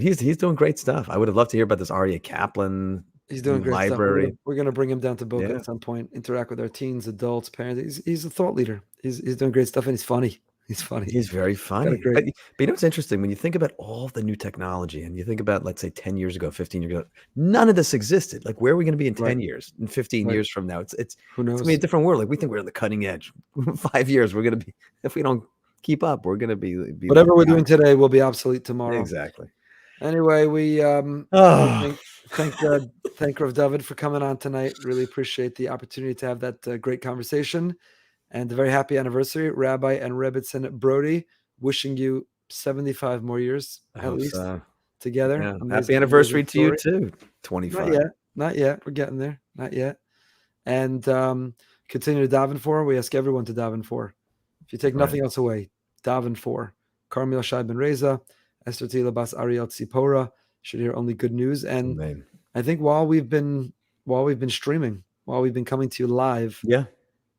he's doing great stuff. I would have loved to hear about this Aryeh Kaplan. He's doing great library. Stuff. We're gonna bring him down to Boca at some point. Interact with our teens, adults, parents. He's a thought leader. He's doing great stuff, and he's funny. He's funny. He's very funny. But what's interesting when you think about all the new technology, and you think about, let's say, 10 years ago, 15 years ago, none of this existed. Like, where are we going to be in 10 years, in 15 years from now? It's who knows? It's gonna be a different world. Like, we think we're on the cutting edge. 5 years, we're going to be. If we don't keep up, we're going to be whatever we're doing today will be obsolete tomorrow. Exactly. Anyway, we thank Rav Dovid for coming on tonight. Really appreciate the opportunity to have that great conversation, and a very happy anniversary, Rabbi and Rebbitzin Broide. Wishing you 75 more years I at hope least so. together. Yeah. Amazing, Happy anniversary amazing to you story. too. 25. Not yet. Not yet. We're getting there. Not yet. And continue to daven for. We ask everyone to daven for. If you take nothing else away, daven for Carmel Shai Ben Reza, Esther Tila Bas Ariel Tzipora. Should hear only good news. And Amen. I think while we've been streaming, while we've been coming to you live, Yeah.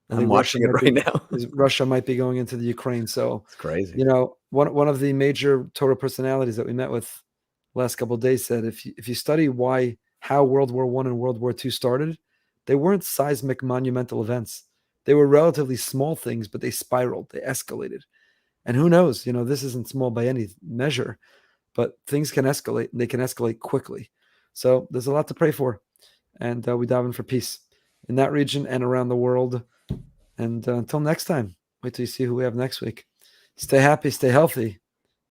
I I'm think watching it right now. Russia might be going into the Ukraine. So It's crazy. you know, one of the major Torah personalities that we met with last couple of days said, if you study how World War I and World War II started, they weren't seismic monumental events. They were relatively small things, but they spiraled, they escalated. And who knows, this isn't small by any measure, but things can escalate, and they can escalate quickly. So there's a lot to pray for. And we daven for peace in that region and around the world. And until next time, wait till you see who we have next week. Stay happy, stay healthy.